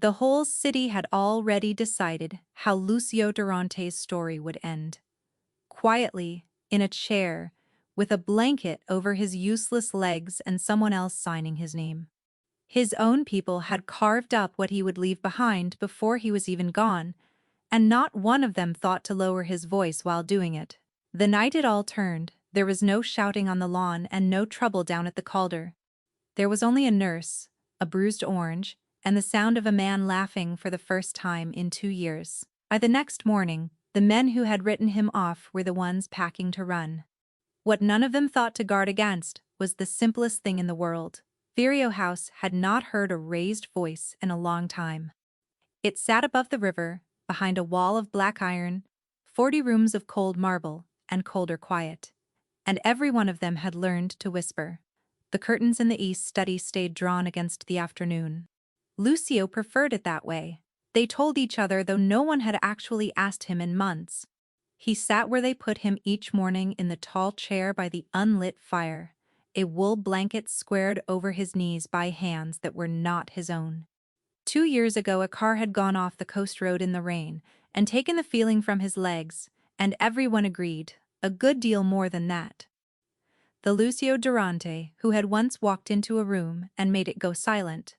The whole city had already decided how Lucio Durante's story would end. Quietly, in a chair, with a blanket over his useless legs and someone else signing his name. His own people had carved up what he would leave behind before he was even gone, and not one of them thought to lower his voice while doing it. The night it all turned, there was no shouting on the lawn and no trouble down at the Calder. There was only a nurse, a bruised orange, and the sound of a man laughing for the first time in 2 years. By the next morning, the men who had written him off were the ones packing to run. What none of them thought to guard against was the simplest thing in the world. Vireo House had not heard a raised voice in a long time. It sat above the river, behind a wall of black iron, 40 rooms of cold marble, and colder quiet. And every one of them had learned to whisper. The curtains in the east study stayed drawn against the afternoon. Lucio preferred it that way. They told each other, though no one had actually asked him in months. He sat where they put him each morning in the tall chair by the unlit fire, a wool blanket squared over his knees by hands that were not his own. 2 years ago a car had gone off the coast road in the rain and taken the feeling from his legs, and everyone agreed, a good deal more than that. The Lucio Durante, who had once walked into a room and made it go silent,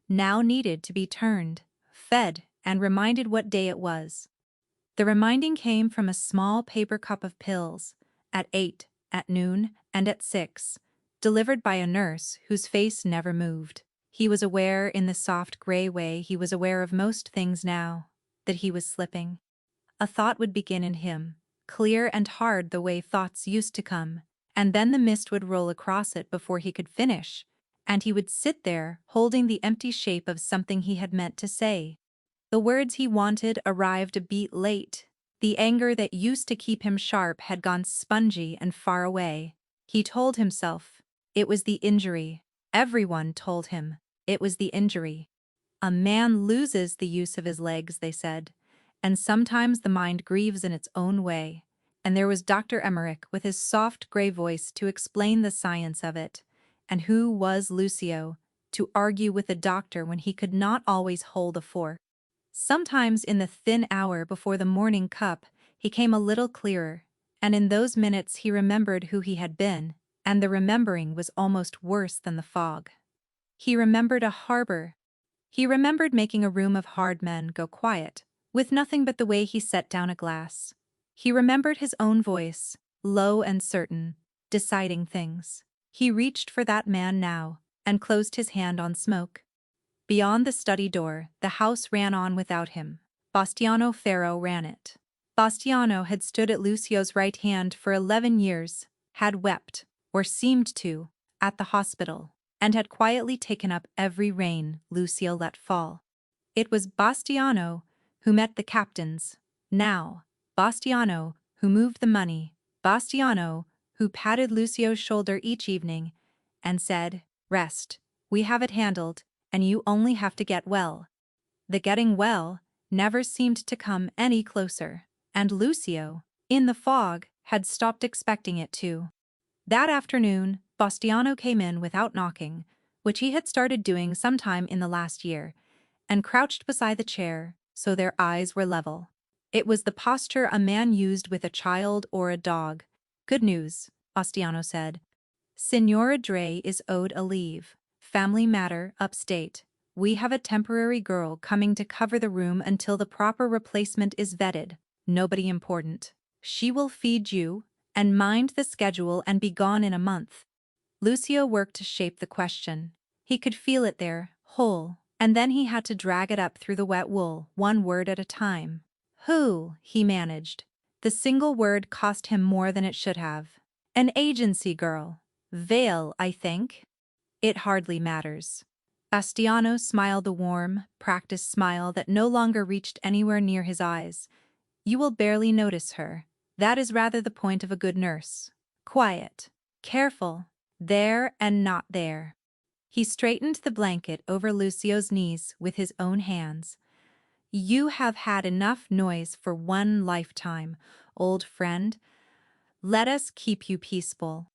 now needed to be turned, fed, and reminded what day it was. The reminding came from a small paper cup of pills, at 8, at noon, and at 6, delivered by a nurse whose face never moved. He was aware, in the soft gray way he was aware of most things now, that he was slipping. A thought would begin in him, clear and hard the way thoughts used to come, and then the mist would roll across it before he could finish, and he would sit there holding the empty shape of something he had meant to say. The words he wanted arrived a beat late. The anger that used to keep him sharp had gone spongy and far away. He told himself, it was the injury. Everyone told him, it was the injury. A man loses the use of his legs, they said, and sometimes the mind grieves in its own way. And there was Dr. Emmerich with his soft gray voice to explain the science of it. And who was Lucio, to argue with a doctor when he could not always hold a fork? Sometimes in the thin hour before the morning cup, he came a little clearer, and in those minutes he remembered who he had been, and the remembering was almost worse than the fog. He remembered a harbor. He remembered making a room of hard men go quiet, with nothing but the way he set down a glass. He remembered his own voice, low and certain, deciding things. He reached for that man now, and closed his hand on smoke. Beyond the study door, the house ran on without him. Bastiano Ferro ran it. Bastiano had stood at Lucio's right hand for 11 years, had wept, or seemed to, at the hospital, and had quietly taken up every rein Lucio let fall. It was Bastiano who met the captains, now, Bastiano who moved the money, Bastiano who patted Lucio's shoulder each evening and said, "Rest, we have it handled, and you only have to get well." The getting well never seemed to come any closer, and Lucio, in the fog, had stopped expecting it to. That afternoon, Bastiano came in without knocking, which he had started doing sometime in the last year, and crouched beside the chair, so their eyes were level. It was the posture a man used with a child or a dog. "Good news," Bastiano said. "Signora Dre is owed a leave. Family matter, upstate. We have a temporary girl coming to cover the room until the proper replacement is vetted. Nobody important. She will feed you, and mind the schedule and be gone in a month." Lucio worked to shape the question. He could feel it there, whole, and then he had to drag it up through the wet wool, one word at a time. "Who?" he managed. The single word cost him more than it should have. "An agency girl. Vale, I think." "It hardly matters." Bastiano smiled, the warm, practiced smile that no longer reached anywhere near his eyes. "You will barely notice her. That is rather the point of a good nurse. Quiet. Careful. There and not there." He straightened the blanket over Lucio's knees with his own hands. "You have had enough noise for one lifetime, old friend. Let us keep you peaceful."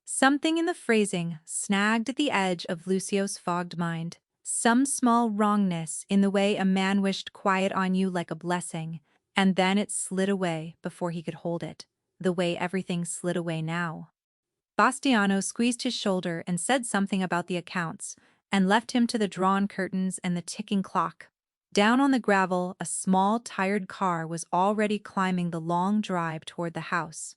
Something in the phrasing snagged at the edge of Lucio's fogged mind. Some small wrongness in the way a man wished quiet on you like a blessing, and then it slid away before he could hold it, the way everything slid away now. Bastiano squeezed his shoulder and said something about the accounts, and left him to the drawn curtains and the ticking clock. Down on the gravel, a small, tired car was already climbing the long drive toward the house.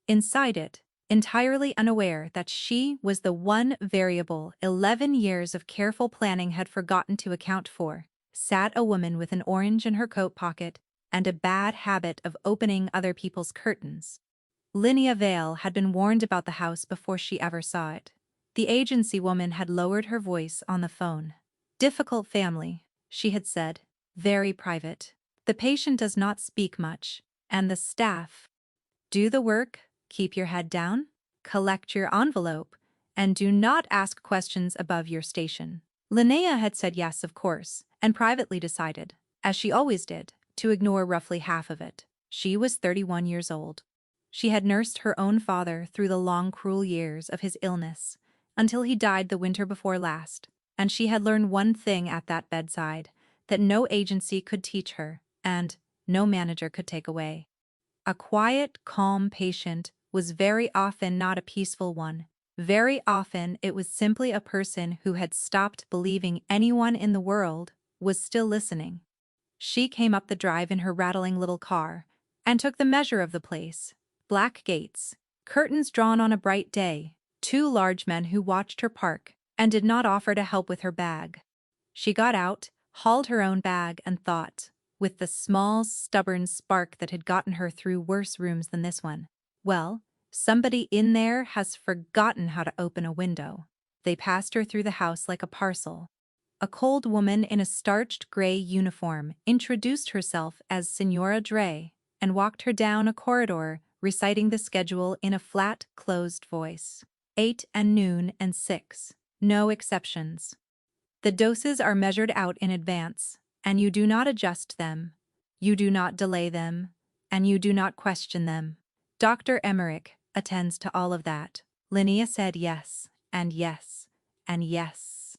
Inside it, entirely unaware that she was the one variable 11 years of careful planning had forgotten to account for, sat a woman with an orange in her coat pocket and a bad habit of opening other people's curtains. Linnea Vale had been warned about the house before she ever saw it. The agency woman had lowered her voice on the phone. "Difficult family," she had said. "Very private. The patient does not speak much, and the staff. Do the work, keep your head down, collect your envelope, and do not ask questions above your station." Linnea had said yes, of course, and privately decided, as she always did, to ignore roughly half of it. She was 31 years old. She had nursed her own father through the long, cruel years of his illness, until he died the winter before last, and she had learned one thing at that bedside, that no agency could teach her, and no manager could take away. A quiet, calm patient was very often not a peaceful one. Very often it was simply a person who had stopped believing anyone in the world was still listening. She came up the drive in her rattling little car and took the measure of the place. Black gates, curtains drawn on a bright day, two large men who watched her park and did not offer to help with her bag. She got out, hauled her own bag, and thought, with the small, stubborn spark that had gotten her through worse rooms than this one, well, somebody in there has forgotten how to open a window. They passed her through the house like a parcel. A cold woman in a starched gray uniform introduced herself as Signora Dre and walked her down a corridor, reciting the schedule in a flat, closed voice. 8 and noon and 6. No exceptions. The doses are measured out in advance, and you do not adjust them, you do not delay them, and you do not question them. Dr. Emmerich attends to all of that. Linnea said yes, and yes, and yes.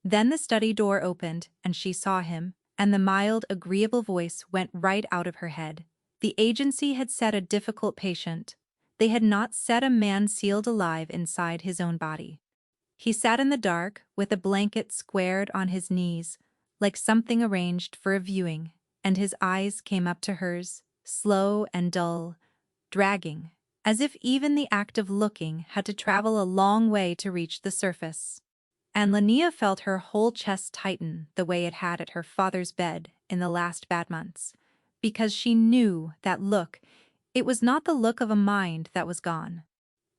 Then the study door opened, and she saw him, and the mild, agreeable voice went right out of her head. The agency had said a difficult patient. They had not said a man sealed alive inside his own body. He sat in the dark, with a blanket squared on his knees, like something arranged for a viewing, and his eyes came up to hers, slow and dull, dragging, as if even the act of looking had to travel a long way to reach the surface. And Linnea felt her whole chest tighten the way it had at her father's bed in the last bad months, because she knew that look, it was not the look of a mind that was gone.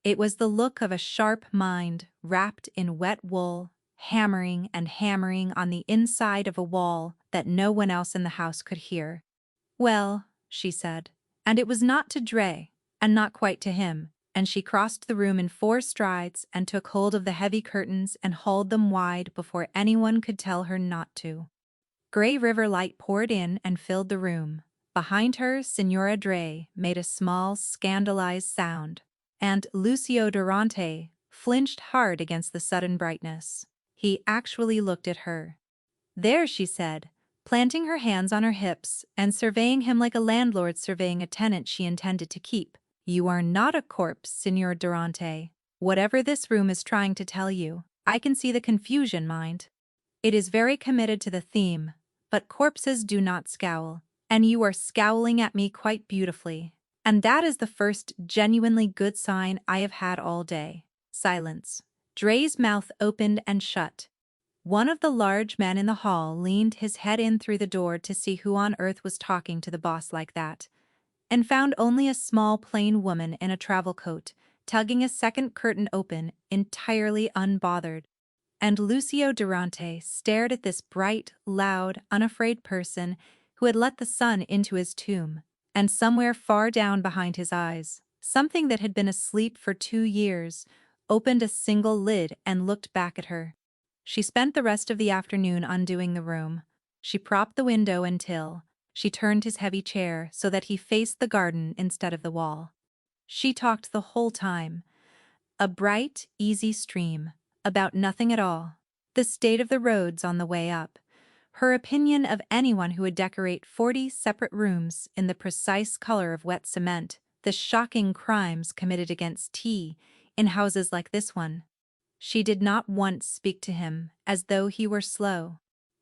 It was the look of a sharp mind wrapped in wet wool, hammering and hammering on the inside of a wall that no one else in the house could hear. "Well," she said, and it was not to Dre, and not quite to him, and she crossed the room in 4 strides and took hold of the heavy curtains and hauled them wide before anyone could tell her not to. Gray river light poured in and filled the room. Behind her, Signora Dre made a small, scandalized sound, and Lucio Durante flinched hard against the sudden brightness. He actually looked at her. "There," she said, planting her hands on her hips and surveying him like a landlord surveying a tenant she intended to keep. "You are not a corpse, Signor Durante. Whatever this room is trying to tell you, I can see the confusion, mind. It is very committed to the theme, but corpses do not scowl, and you are scowling at me quite beautifully. And that is the first genuinely good sign I have had all day." Silence. Dre's mouth opened and shut. One of the large men in the hall leaned his head in through the door to see who on earth was talking to the boss like that, and found only a small plain woman in a travel coat, tugging a second curtain open, entirely unbothered. And Lucio Durante stared at this bright, loud, unafraid person who had let the sun into his tomb, and somewhere far down behind his eyes, something that had been asleep for 2 years, opened a single lid and looked back at her. She spent the rest of the afternoon undoing the room. She propped the window until she turned his heavy chair so that he faced the garden instead of the wall. She talked the whole time. A bright, easy stream, about nothing at all. the state of the roads on the way up, her opinion of anyone who would decorate 40 separate rooms in the precise color of wet cement, the shocking crimes committed against tea in houses like this one. She did not once speak to him as though he were slow.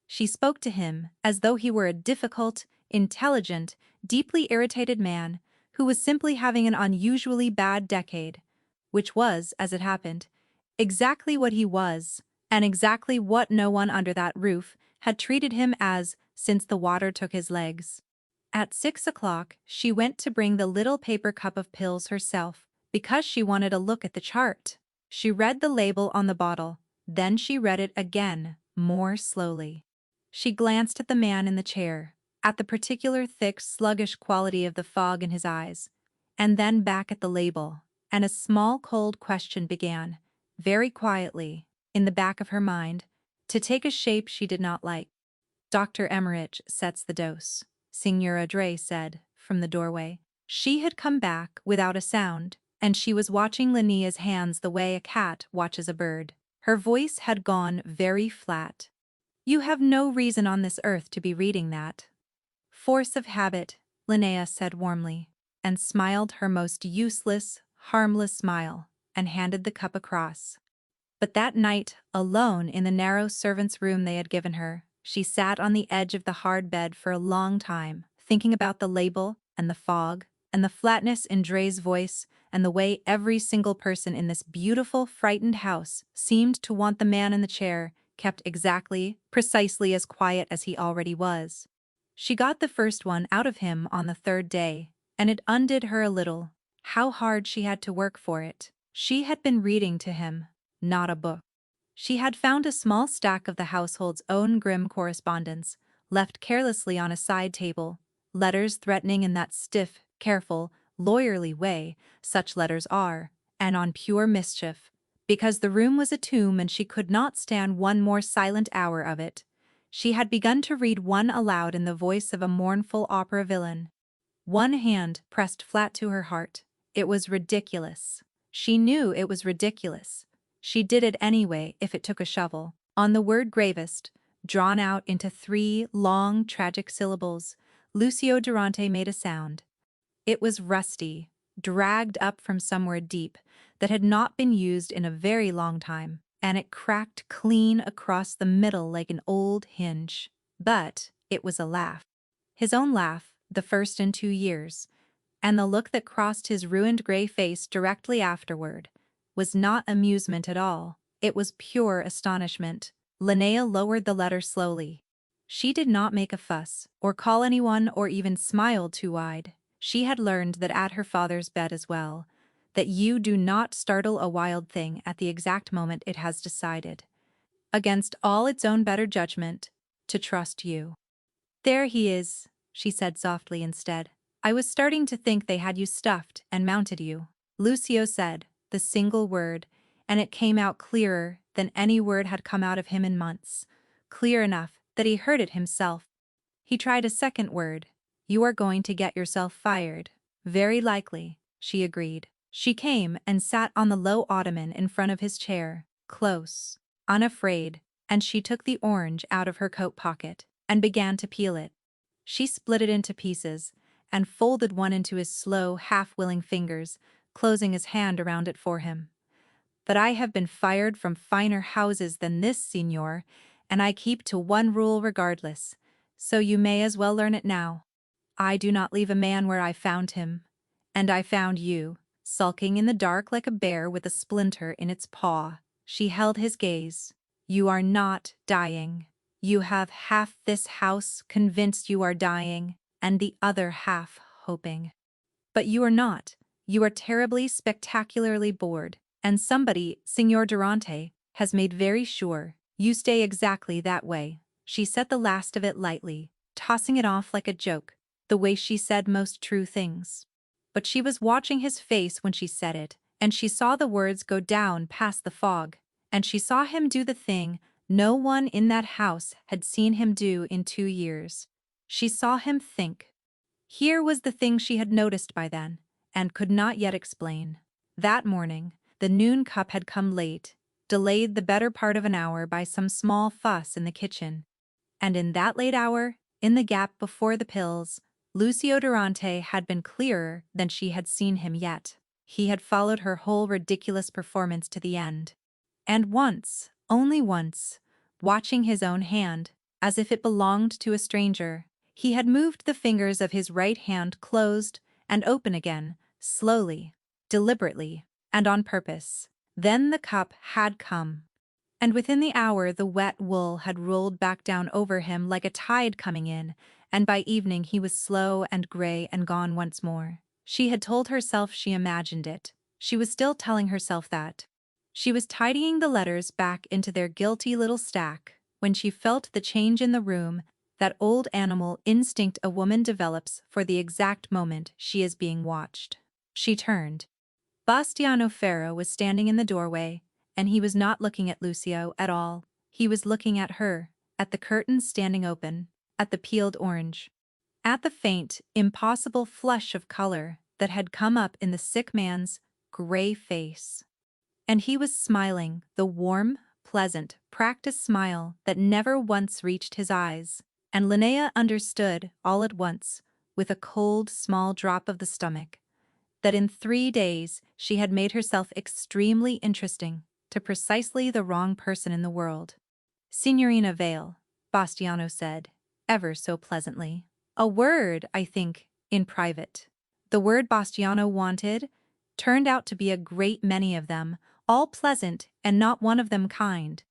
She spoke to him as though he were a difficult, intelligent, deeply irritated man who was simply having an unusually bad decade, which was, as it happened, exactly what he was, and exactly what no one under that roof had treated him as since the water took his legs. At 6 o'clock, she went to bring the little paper cup of pills herself, because she wanted a look at the chart. She read the label on the bottle, then she read it again, more slowly. She glanced at the man in the chair, at the particular thick, sluggish quality of the fog in his eyes, and then back at the label, and a small cold question began, very quietly, in the back of her mind, to take a shape she did not like. Dr. Emmerich sets the dose, Signora Dre said, from the doorway. She had come back without a sound, and she was watching Linnea's hands the way a cat watches a bird. Her voice had gone very flat. You have no reason on this earth to be reading that. Force of habit, Linnea said warmly, and smiled her most useless, harmless smile, and handed the cup across. But that night, alone in the narrow servants' room they had given her, she sat on the edge of the hard bed for a long time, thinking about the label and the fog and the flatness in Dre's voice and the way every single person in this beautiful, frightened house seemed to want the man in the chair kept exactly, precisely as quiet as he already was. She got the first one out of him on the third day, and it undid her a little. How hard she had to work for it. She had been reading to him, not a book. She had found a small stack of the household's own grim correspondence, left carelessly on a side table, letters threatening in that stiff, careful, lawyerly way such letters are, and on pure mischief. Because the room was a tomb and she could not stand one more silent hour of it, she had begun to read one aloud in the voice of a mournful opera villain. One hand pressed flat to her heart. It was ridiculous. She knew it was ridiculous. She did it anyway if it took a shovel. On the word gravest, drawn out into 3 long, tragic syllables, Lucio Durante made a sound. It was rusty, dragged up from somewhere deep that had not been used in a very long time, and it cracked clean across the middle like an old hinge. But it was a laugh. His own laugh, the first in 2 years, and the look that crossed his ruined gray face directly afterward was not amusement at all. It was pure astonishment. Linnea lowered the letter slowly. She did not make a fuss, or call anyone, or even smile too wide. She had learned that at her father's bed as well, that you do not startle a wild thing at the exact moment it has decided, against all its own better judgment, to trust you. There he is, she said softly instead. I was starting to think they had you stuffed and mounted you. Lucio said, the single word, and it came out clearer than any word had come out of him in months, clear enough that he heard it himself. He tried a second word. You are going to get yourself fired. Very likely, she agreed. She came and sat on the low ottoman in front of his chair, close, unafraid, and she took the orange out of her coat pocket and began to peel it. She split it into pieces and folded one into his slow, half-willing fingers, closing his hand around it for him. But I have been fired from finer houses than this, Signor, and I keep to one rule regardless, so you may as well learn it now. I do not leave a man where I found him. And I found you, sulking in the dark like a bear with a splinter in its paw. She held his gaze. You are not dying. You have half this house convinced you are dying, and the other half hoping. But you are not. You are terribly, spectacularly bored, and somebody, Signor Durante, has made very sure you stay exactly that way. She said the last of it lightly, tossing it off like a joke, the way she said most true things. But she was watching his face when she said it, and she saw the words go down past the fog, and she saw him do the thing no one in that house had seen him do in 2 years. She saw him think. Here was the thing she had noticed by then, and could not yet explain. That morning, the noon cup had come late, delayed the better part of an hour by some small fuss in the kitchen. And in that late hour, in the gap before the pills, Lucio Durante had been clearer than she had seen him yet. He had followed her whole ridiculous performance to the end. And once, only once, watching his own hand, as if it belonged to a stranger, he had moved the fingers of his right hand closed and open again, slowly, deliberately, and on purpose. Then the cup had come. And within the hour the wet wool had rolled back down over him like a tide coming in, and by evening he was slow and gray and gone once more. She had told herself she imagined it. She was still telling herself that. She was tidying the letters back into their guilty little stack when she felt the change in the room, that old animal instinct a woman develops for the exact moment she is being watched. She turned. Bastiano Ferro was standing in the doorway, and he was not looking at Lucio at all. He was looking at her, at the curtains standing open, at the peeled orange, at the faint, impossible flush of color that had come up in the sick man's gray face. And he was smiling, the warm, pleasant, practiced smile that never once reached his eyes. And Linnea understood, all at once, with a cold, small drop of the stomach, that in 3 days she had made herself extremely interesting to precisely the wrong person in the world. "Signorina Vale," Bastiano said, ever so pleasantly. "A word, I think, in private." The word Bastiano wanted turned out to be a great many of them, all pleasant and not one of them kind.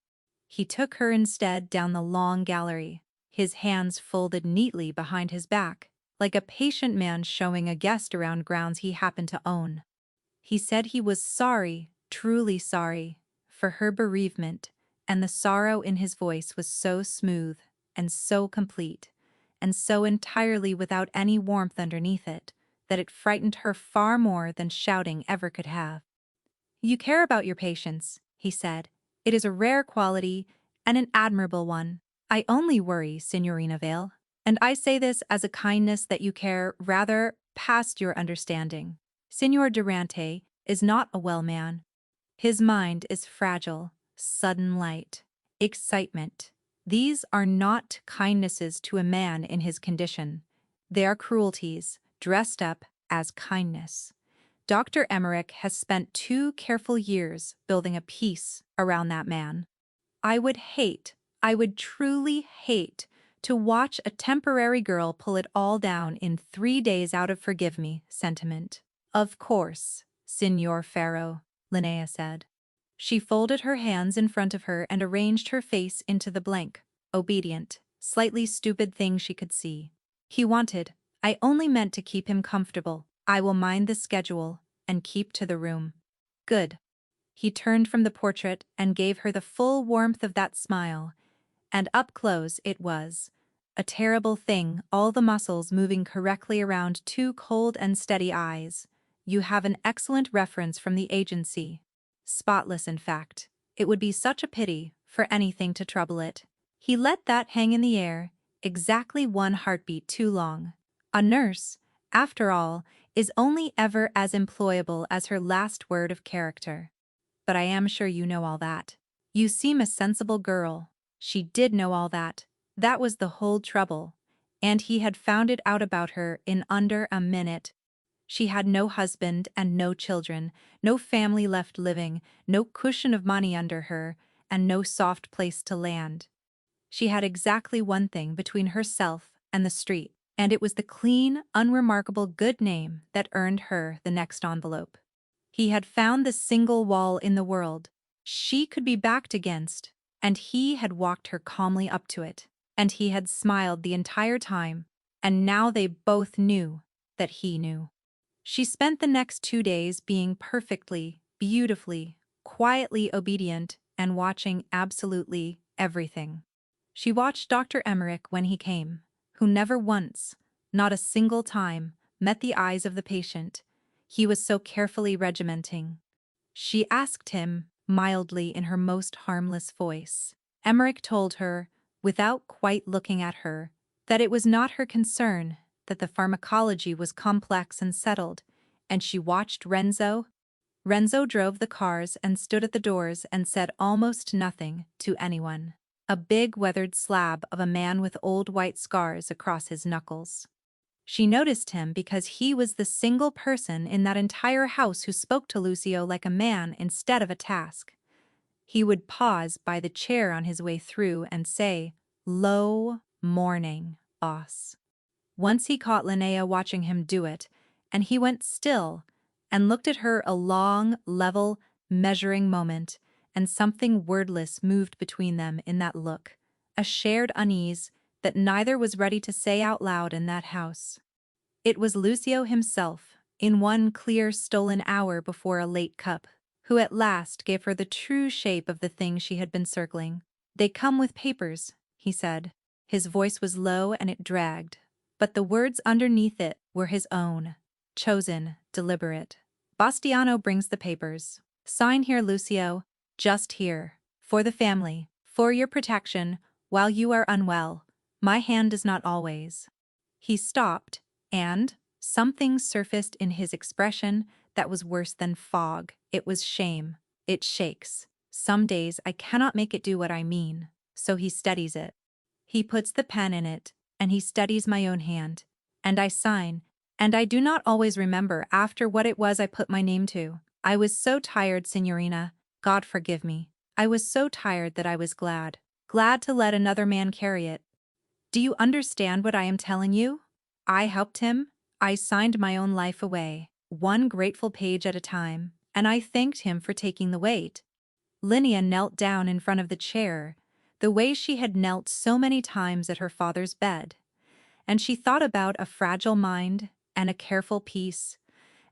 He took her instead down the long gallery, his hands folded neatly behind his back, like a patient man showing a guest around grounds he happened to own. He said he was sorry, truly sorry, for her bereavement, and the sorrow in his voice was so smooth and so complete, and so entirely without any warmth underneath it, that it frightened her far more than shouting ever could have. "You care about your patients," he said. "It is a rare quality, and an admirable one. I only worry, Signorina Vale, and I say this as a kindness that you care rather past your understanding. Signor Durante is not a well man. His mind is fragile, sudden light, excitement. These are not kindnesses to a man in his condition. They are cruelties, dressed up as kindness. Dr. Emmerich has spent 2 careful years building a peace around that man. I would truly hate to watch a temporary girl pull it all down in 3 days out of forgive me sentiment." "Of course, Signor Ferro," Linnea said. She folded her hands in front of her and arranged her face into the blank, obedient, slightly stupid thing she could see. "He wanted, I only meant to keep him comfortable. I will mind the schedule and keep to the room." "Good." He turned from the portrait and gave her the full warmth of that smile, and up close it was. A terrible thing, all the muscles moving correctly around 2 cold and steady eyes. "You have an excellent reference from the agency. Spotless, in fact. It would be such a pity for anything to trouble it." He let that hang in the air, exactly 1 heartbeat too long. A nurse, after all, is only ever as employable as her last word of character. "But I am sure you know all that. You seem a sensible girl." She did know all that. That was the whole trouble. And he had found it out about her in under a minute. She had no husband and no children, no family left living, no cushion of money under her, and no soft place to land. She had exactly one thing between herself and the street, and it was the clean, unremarkable good name that earned her the next envelope. He had found the single wall in the world she could be backed against, and he had walked her calmly up to it, and he had smiled the entire time, and now they both knew that he knew. She spent the next 2 days being perfectly, beautifully, quietly obedient and watching absolutely everything. She watched Dr. Emmerich when he came, who never once, not a single time, met the eyes of the patient. He was so carefully regimenting. She asked him, mildly in her most harmless voice. Emmerich told her, without quite looking at her, that it was not her concern, that the pharmacology was complex and settled, and she watched Renzo, Renzo drove the cars and stood at the doors and said almost nothing to anyone. A big weathered slab of a man with old white scars across his knuckles. She noticed him because he was the single person in that entire house who spoke to Lucio like a man instead of a task. He would pause by the chair on his way through and say, "Low morning, boss." Once he caught Linnea watching him do it, and he went still and looked at her a long, level, measuring moment, and something wordless moved between them in that look, a shared unease that neither was ready to say out loud in that house. It was Lucio himself, in one clear stolen hour before a late cup, who at last gave her the true shape of the thing she had been circling. "They come with papers," he said. His voice was low and it dragged, but the words underneath it were his own, chosen, deliberate. "Bastiano brings the papers. Sign here, Lucio, just here. For the family, for your protection, while you are unwell. My hand is not always." He stopped, and something surfaced in his expression that was worse than fog. It was shame. "It shakes. Some days I cannot make it do what I mean." So he steadies it. He puts the pen in it, and he steadies my own hand. And I sign, and I do not always remember after what it was I put my name to. I was so tired, Signorina. God forgive me. I was so tired that I was glad. Glad to let another man carry it. Do you understand what I am telling you? I helped him. I signed my own life away, one grateful page at a time, and I thanked him for taking the weight. Linnea knelt down in front of the chair, the way she had knelt so many times at her father's bed, and she thought about a fragile mind and a careful peace,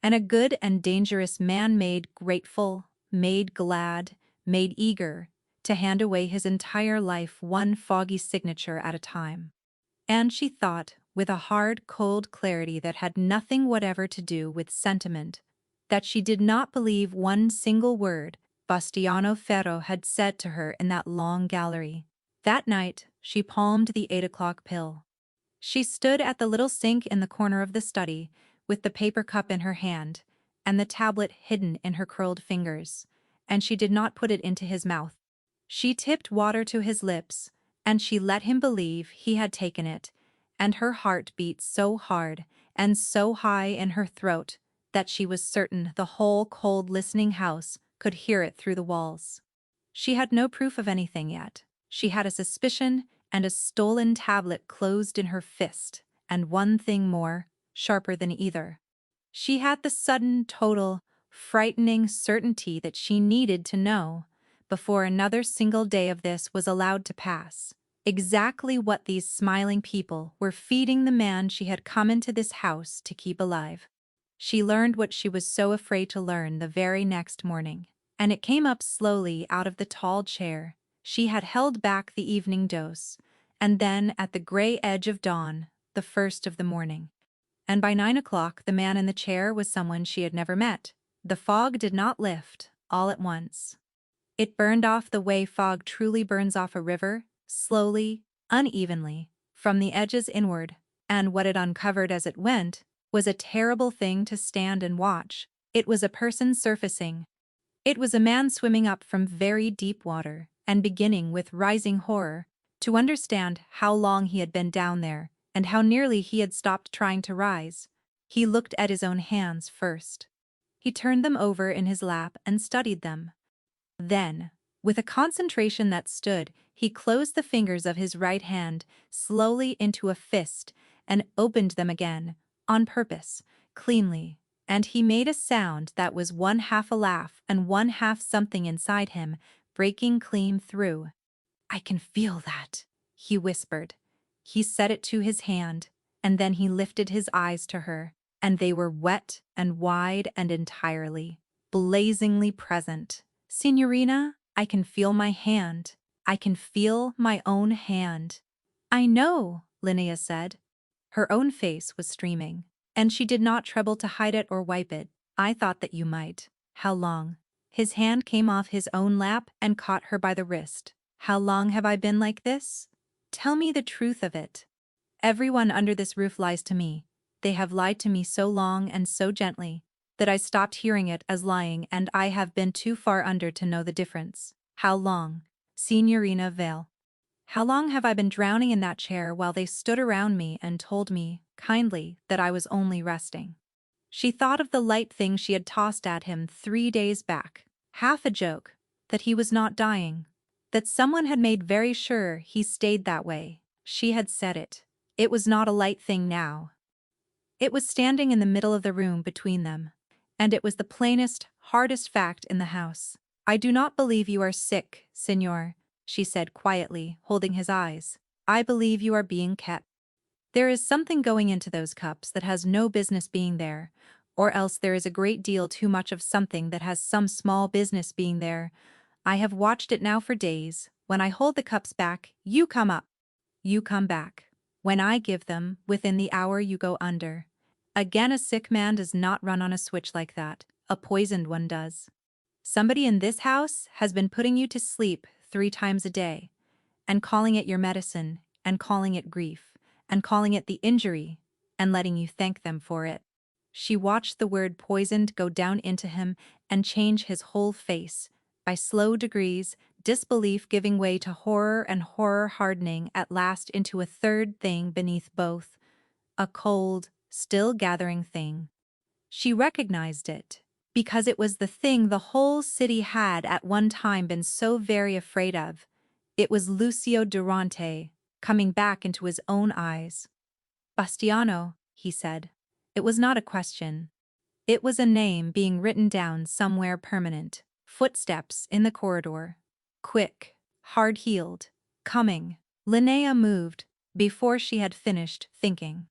and a good and dangerous man made grateful, made glad, made eager to hand away his entire life one foggy signature at a time. And she thought, with a hard, cold clarity that had nothing whatever to do with sentiment, that she did not believe one single word Bastiano Ferro had said to her in that long gallery. That night, she palmed the 8 o'clock pill. She stood at the little sink in the corner of the study, with the paper cup in her hand, and the tablet hidden in her curled fingers, and she did not put it into his mouth. She tipped water to his lips, and she let him believe he had taken it, and her heart beat so hard and so high in her throat that she was certain the whole cold listening house could hear it through the walls. She had no proof of anything yet. She had a suspicion and a stolen tablet closed in her fist, and one thing more, sharper than either. She had the sudden, total, frightening certainty that she needed to know, before another single day of this was allowed to pass, exactly what these smiling people were feeding the man she had come into this house to keep alive. She learned what she was so afraid to learn the very next morning, and it came up slowly out of the tall chair. She had held back the evening dose, and then at the gray edge of dawn, the first of the morning. And by 9 o'clock the man in the chair was someone she had never met. The fog did not lift, all at once. It burned off the way fog truly burns off a river, slowly, unevenly, from the edges inward, and what it uncovered as it went was a terrible thing to stand and watch. It was a person surfacing. It was a man swimming up from very deep water, and beginning with rising horror to understand how long he had been down there, and how nearly he had stopped trying to rise. He looked at his own hands first. He turned them over in his lap and studied them. Then, with a concentration that stood, he closed the fingers of his right hand slowly into a fist and opened them again, on purpose, cleanly, and he made a sound that was one half a laugh and one half something inside him, breaking clean through. "I can feel that," he whispered. He set it to his hand, and then he lifted his eyes to her, and they were wet and wide and entirely, blazingly present. "Signorina, I can feel my hand. I can feel my own hand." "I know," Linnea said. Her own face was streaming, and she did not trouble to hide it or wipe it. "I thought that you might." "How long?" His hand came off his own lap and caught her by the wrist. "How long have I been like this? Tell me the truth of it." "Everyone under this roof lies to me. They have lied to me so long and so gently. that I stopped hearing it as lying, and I have been too far under to know the difference. How long, Signorina Vale? How long have I been drowning in that chair while they stood around me and told me, kindly, that I was only resting? She thought of the light thing she had tossed at him 3 days back, half a joke, that he was not dying, that someone had made very sure he stayed that way. She had said it. It was not a light thing now. It was standing in the middle of the room between them, and it was the plainest, hardest fact in the house. I do not believe you are sick, Signor, she said quietly, holding his eyes. I believe you are being kept. There is something going into those cups that has no business being there, or else there is a great deal too much of something that has some small business being there. I have watched it now for days. When I hold the cups back, you come up. You come back. When I give them, within the hour you go under. Again, a sick man does not run on a switch like that. A poisoned one does. Somebody in this house has been putting you to sleep 3 times a day, and calling it your medicine, and calling it grief, and calling it the injury, and letting you thank them for it. She watched the word poisoned go down into him and change his whole face, by slow degrees, disbelief giving way to horror and horror hardening at last into a third thing beneath both, a cold, still gathering thing. She recognized it, because it was the thing the whole city had at one time been so very afraid of. It was Lucio Durante, coming back into his own eyes. Bastiano, he said. It was not a question. It was a name being written down somewhere permanent. Footsteps in the corridor. Quick, hard-heeled, coming. Linnea moved, before she had finished thinking.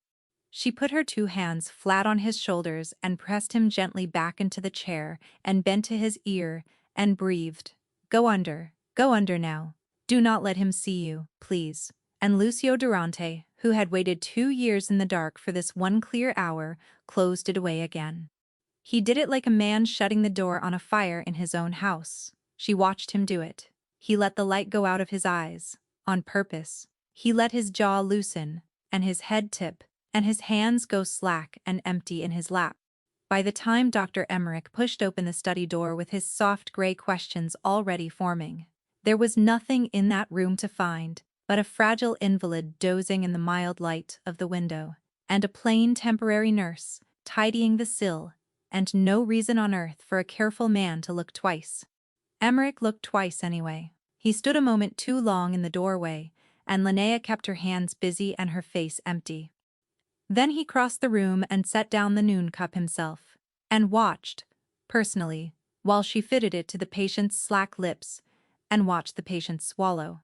She put her 2 hands flat on his shoulders and pressed him gently back into the chair and bent to his ear and breathed. Go under now. Do not let him see you, please. And Lucio Durante, who had waited 2 years in the dark for this one clear hour, closed it away again. He did it like a man shutting the door on a fire in his own house. She watched him do it. He let the light go out of his eyes, on purpose. He let his jaw loosen, and his head tip, and his hands go slack and empty in his lap. By the time Dr. Emmerich pushed open the study door with his soft gray questions already forming, there was nothing in that room to find but a fragile invalid dozing in the mild light of the window, and a plain temporary nurse tidying the sill, and no reason on earth for a careful man to look twice. Emmerich looked twice anyway. He stood a moment too long in the doorway, and Linnea kept her hands busy and her face empty. Then he crossed the room and set down the noon cup himself, and watched, personally, while she fitted it to the patient's slack lips, and watched the patient swallow.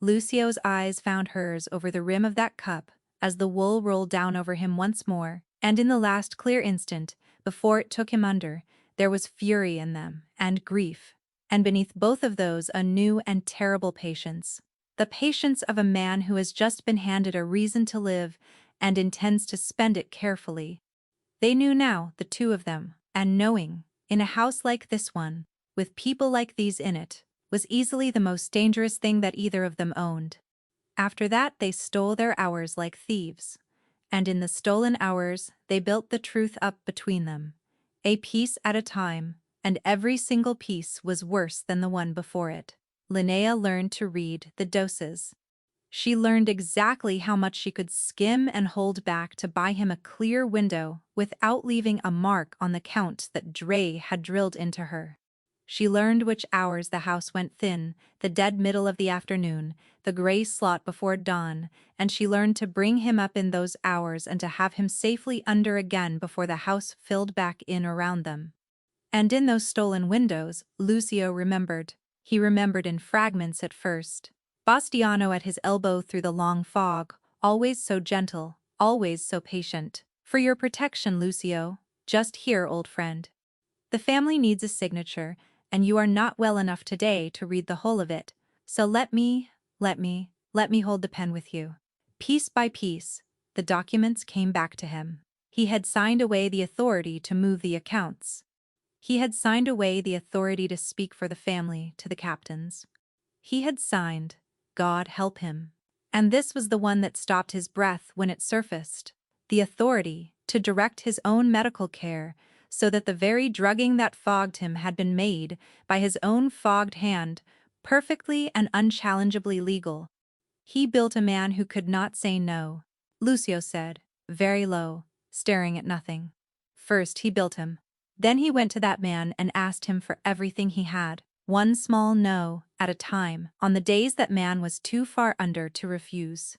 Lucio's eyes found hers over the rim of that cup as the wool rolled down over him once more, and in the last clear instant, before it took him under, there was fury in them, and grief, and beneath both of those a new and terrible patience. The patience of a man who has just been handed a reason to live and intends to spend it carefully. They knew now, the 2 of them, and knowing, in a house like this one, with people like these in it, was easily the most dangerous thing that either of them owned. After that they stole their hours like thieves, and in the stolen hours they built the truth up between them, a piece at a time, and every single piece was worse than the one before it. Linnea learned to read the doses. She learned exactly how much she could skim and hold back to buy him a clear window without leaving a mark on the count that Dre had drilled into her. She learned which hours the house went thin, the dead middle of the afternoon, the gray slot before dawn, and she learned to bring him up in those hours and to have him safely under again before the house filled back in around them. And in those stolen windows, Lucio remembered. He remembered in fragments at first. Bastiano at his elbow through the long fog, always so gentle, always so patient. For your protection, Lucio, just here, old friend. The family needs a signature, and you are not well enough today to read the whole of it, so let me hold the pen with you. Piece by piece, the documents came back to him. He had signed away the authority to move the accounts. He had signed away the authority to speak for the family to the captains. He had signed, God help him. And this was the one that stopped his breath when it surfaced. The authority to direct his own medical care so that the very drugging that fogged him had been made, by his own fogged hand, perfectly and unchallengeably legal. He built a man who could not say no, Lucio said, very low, staring at nothing. First he built him. Then he went to that man and asked him for everything he had, one small no at a time, on the days that man was too far under to refuse.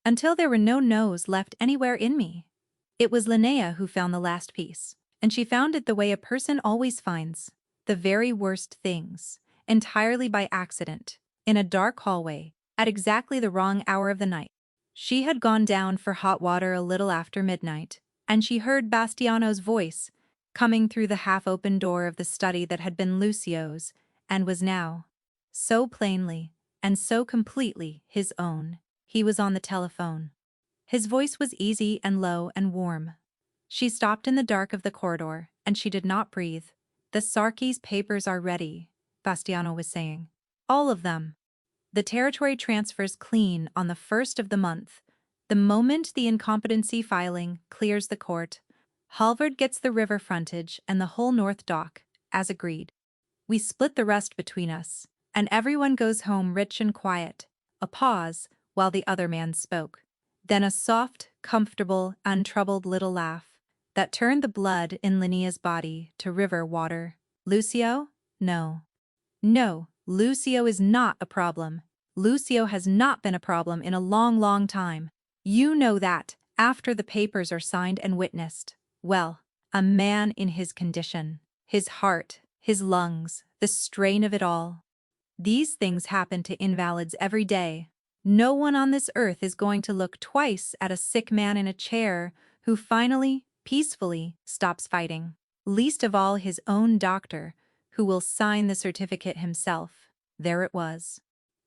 Until there were no no's left anywhere in me. It was Linnea who found the last piece, and she found it the way a person always finds the very worst things, entirely by accident, in a dark hallway, at exactly the wrong hour of the night. She had gone down for hot water a little after midnight, and she heard Bastiano's voice, coming through the half-open door of the study that had been Lucio's, and was now, so plainly, and so completely, his own. He was on the telephone. His voice was easy and low and warm. She stopped in the dark of the corridor, and she did not breathe. The Sarki's papers are ready, Bastiano was saying. All of them. The territory transfers clean on the 1st of the month. The moment the incompetency filing clears the court, Halvard gets the river frontage and the whole North Dock, as agreed. We split the rest between us, and everyone goes home rich and quiet. A pause, while the other man spoke. Then a soft, comfortable, untroubled little laugh that turned the blood in Linnea's body to river water. Lucio? No. No, Lucio is not a problem. Lucio has not been a problem in a long, long time. You know that, after the papers are signed and witnessed. Well, a man in his condition, his heart, his lungs, the strain of it all. These things happen to invalids every day. No one on this earth is going to look twice at a sick man in a chair who finally, peacefully, stops fighting. Least of all his own doctor, who will sign the certificate himself. There it was.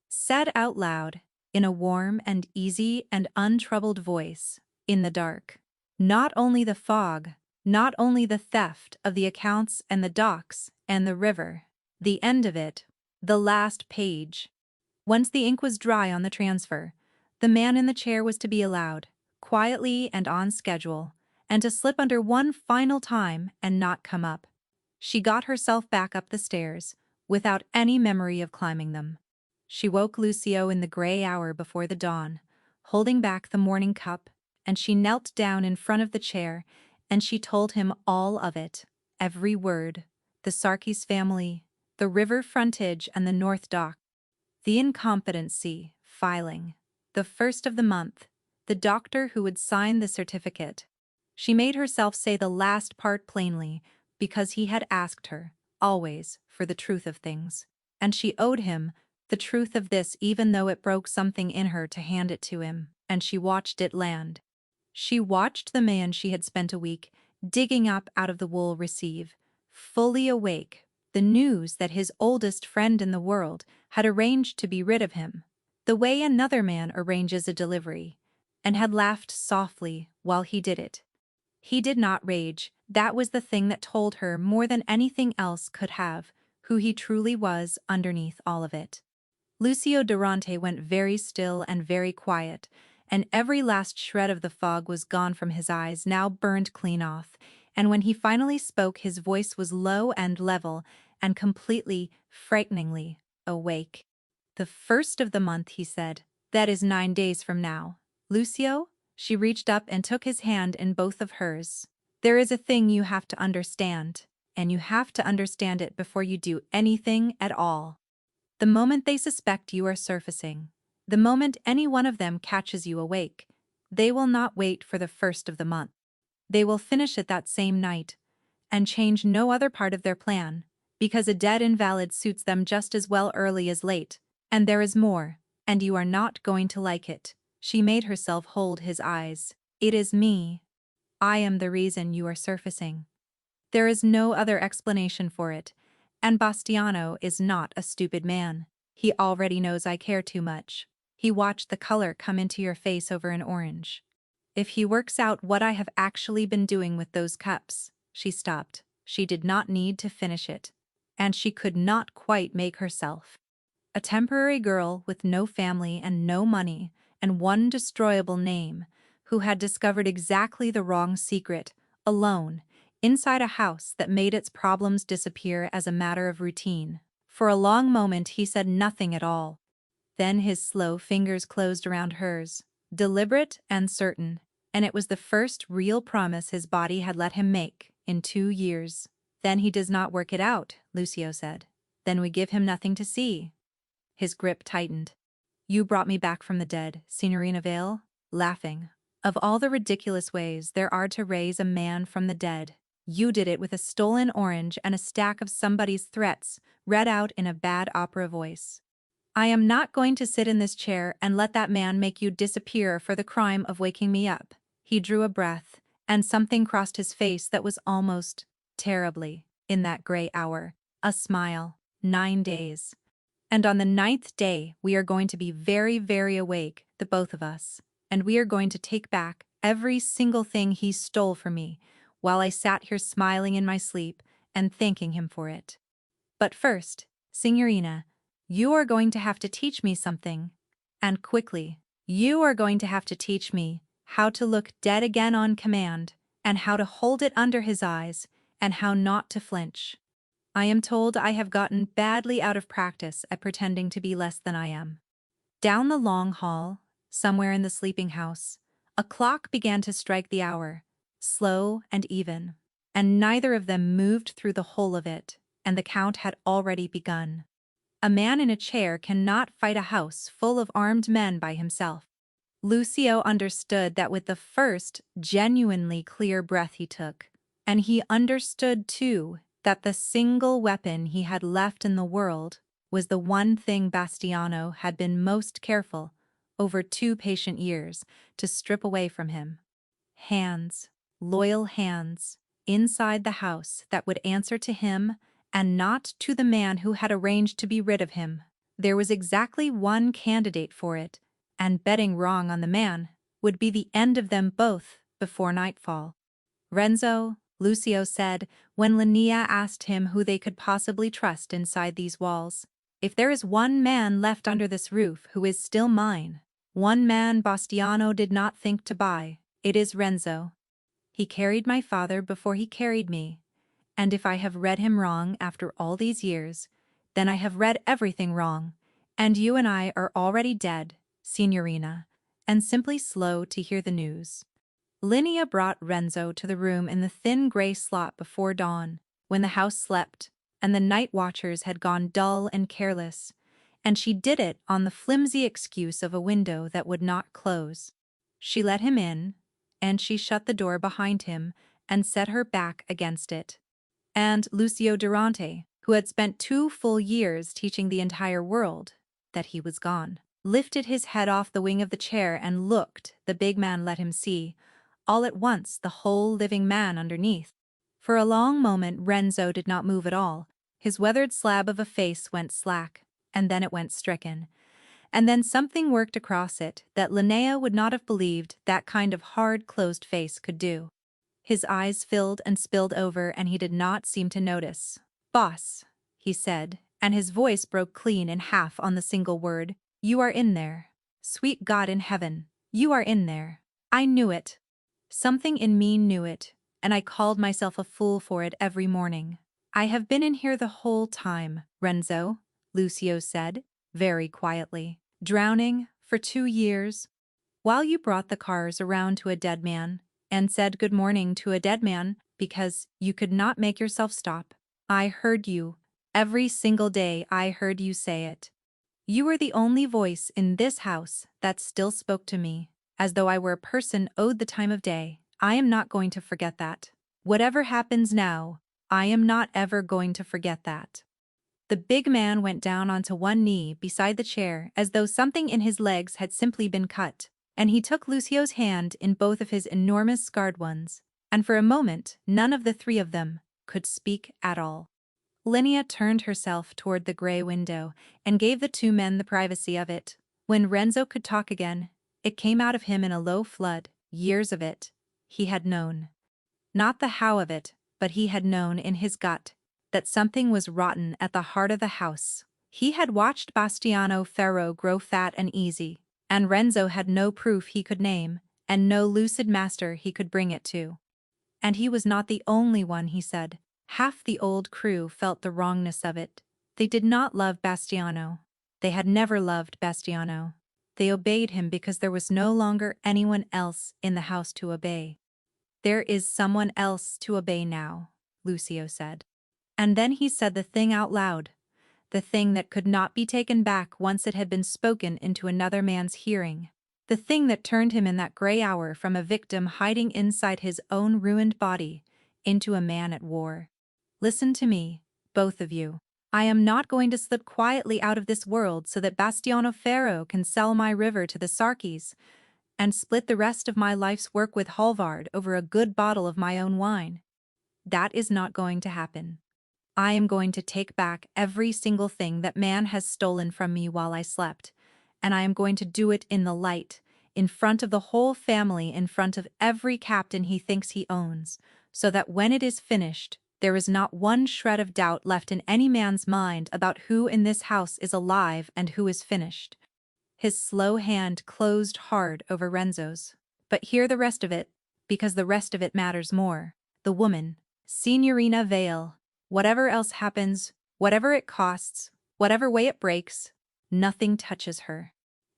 Said out loud, in a warm and easy and untroubled voice, in the dark. Not only the fog, not only the theft of the accounts and the docks and the river. The end of it, the last page. Once the ink was dry on the transfer, the man in the chair was to be allowed, quietly and on schedule, and to slip under one final time and not come up. She got herself back up the stairs, without any memory of climbing them. She woke Lucio in the gray hour before the dawn, holding back the morning cup, and she knelt down in front of the chair, and she told him all of it, every word, the Sarkis family, the river frontage and the North Dock. The incompetency, filing, the 1st of the month, the doctor who would sign the certificate. She made herself say the last part plainly, because he had asked her, always, for the truth of things. And she owed him the truth of this even though it broke something in her to hand it to him, and she watched it land. She watched the man she had spent a week digging up out of the wool receive, fully awake, the news that his oldest friend in the world had arranged to be rid of him, the way another man arranges a delivery, and had laughed softly while he did it. He did not rage. That was the thing that told her more than anything else could have, who he truly was underneath all of it. Lucio Durante went very still and very quiet, and every last shred of the fog was gone from his eyes, now burned clean off, and when he finally spoke his voice was low and level and completely, frighteningly, awake. The 1st of the month, he said. That is 9 days from now. Lucio? She reached up and took his hand in both of hers. There is a thing you have to understand, and you have to understand it before you do anything at all. The moment they suspect you are surfacing, the moment any one of them catches you awake, they will not wait for the 1st of the month. They will finish it that same night, and change no other part of their plan, because a dead invalid suits them just as well early as late. And there is more, and you are not going to like it. She made herself hold his eyes. It is me. I am the reason you are surfacing. There is no other explanation for it, and Bastiano is not a stupid man. He already knows I care too much. He watched the color come into your face over an orange. If he works out what I have actually been doing with those cups. She stopped. She did not need to finish it, and she could not quite make herself. A temporary girl with no family and no money and one destroyable name, who had discovered exactly the wrong secret, alone, inside a house that made its problems disappear as a matter of routine. For a long moment he said nothing at all. Then his slow fingers closed around hers, deliberate and certain, and it was the first real promise his body had let him make in 2 years. Then he does not work it out, Lucio said. Then we give him nothing to see. His grip tightened. You brought me back from the dead, Signorina Vale, laughing. Of all the ridiculous ways there are to raise a man from the dead, you did it with a stolen orange and a stack of somebody's threats, read out in a bad opera voice. I am not going to sit in this chair and let that man make you disappear for the crime of waking me up. He drew a breath, and something crossed his face that was almost terribly, in that gray hour, a smile. 9 days. And on the 9th day, we are going to be very, very awake, the both of us, and we are going to take back every single thing he stole from me, while I sat here smiling in my sleep and thanking him for it. But first, Signorina, you are going to have to teach me something. And quickly. You are going to have to teach me how to look dead again on command, and how to hold it under his eyes, and how not to flinch. I am told I have gotten badly out of practice at pretending to be less than I am. Down the long hall, somewhere in the sleeping house, a clock began to strike the hour, slow and even, and neither of them moved through the whole of it, and the count had already begun. A man in a chair cannot fight a house full of armed men by himself. Lucio understood that with the first genuinely clear breath he took, and he understood, too, that the single weapon he had left in the world was the one thing Bastiano had been most careful, over 2 patient years, to strip away from him. Hands, loyal hands, inside the house that would answer to him and not to the man who had arranged to be rid of him. There was exactly one candidate for it, and betting wrong on the man would be the end of them both before nightfall. Renzo, Lucio said, when Linnea asked him who they could possibly trust inside these walls. If there is one man left under this roof who is still mine, one man Bastiano did not think to buy, it is Renzo. He carried my father before he carried me, and if I have read him wrong after all these years, then I have read everything wrong, and you and I are already dead, Signorina, and simply slow to hear the news. Linnea brought Renzo to the room in the thin gray slot before dawn, when the house slept, and the night watchers had gone dull and careless, and she did it on the flimsy excuse of a window that would not close. She let him in, and she shut the door behind him and set her back against it. And Lucio Durante, who had spent 2 full years teaching the entire world that he was gone, lifted his head off the wing of the chair and looked. The big man let him see, all at once, the whole living man underneath. For a long moment Renzo did not move at all. His weathered slab of a face went slack, and then it went stricken. And then something worked across it that Linnea would not have believed that kind of hard, closed face could do. His eyes filled and spilled over, and he did not seem to notice. "Boss," he said, and his voice broke clean in half on the single word. "You are in there. Sweet God in heaven, you are in there. I knew it. Something in me knew it, and I called myself a fool for it every morning. I have been in here the whole time, Renzo," Lucio said, very quietly. "Drowning for 2 years. While you brought the cars around to a dead man, and said good morning to a dead man because you could not make yourself stop. I heard you. Every single day I heard you say it. You were the only voice in this house that still spoke to me, as though I were a person owed the time of day. I am not going to forget that. Whatever happens now, I am not ever going to forget that." The big man went down onto one knee beside the chair as though something in his legs had simply been cut, and he took Lucio's hand in both of his enormous scarred ones, and for a moment none of the 3 of them could speak at all. Linnea turned herself toward the gray window and gave the 2 men the privacy of it. When Renzo could talk again, it came out of him in a low flood. Years of it. He had known. Not the how of it, but he had known in his gut that something was rotten at the heart of the house. He had watched Bastiano Ferro grow fat and easy, and Renzo had no proof he could name, and no lucid master he could bring it to. And he was not the only one, he said. Half the old crew felt the wrongness of it. They did not love Bastiano. They had never loved Bastiano. They obeyed him because there was no longer anyone else in the house to obey. There is someone else to obey now, Lucio said. And then he said the thing out loud. The thing that could not be taken back once it had been spoken into another man's hearing. The thing that turned him in that gray hour from a victim hiding inside his own ruined body into a man at war. Listen to me, both of you. I am not going to slip quietly out of this world so that Bastiano Ferro can sell my river to the Sarkis and split the rest of my life's work with Halvard over a good bottle of my own wine. That is not going to happen. I am going to take back every single thing that man has stolen from me while I slept, and I am going to do it in the light, in front of the whole family, in front of every captain he thinks he owns, so that when it is finished, there is not one shred of doubt left in any man's mind about who in this house is alive and who is finished. His slow hand closed hard over Renzo's. But hear the rest of it, because the rest of it matters more. The woman, Signorina Vale. Whatever else happens, whatever it costs, whatever way it breaks, nothing touches her.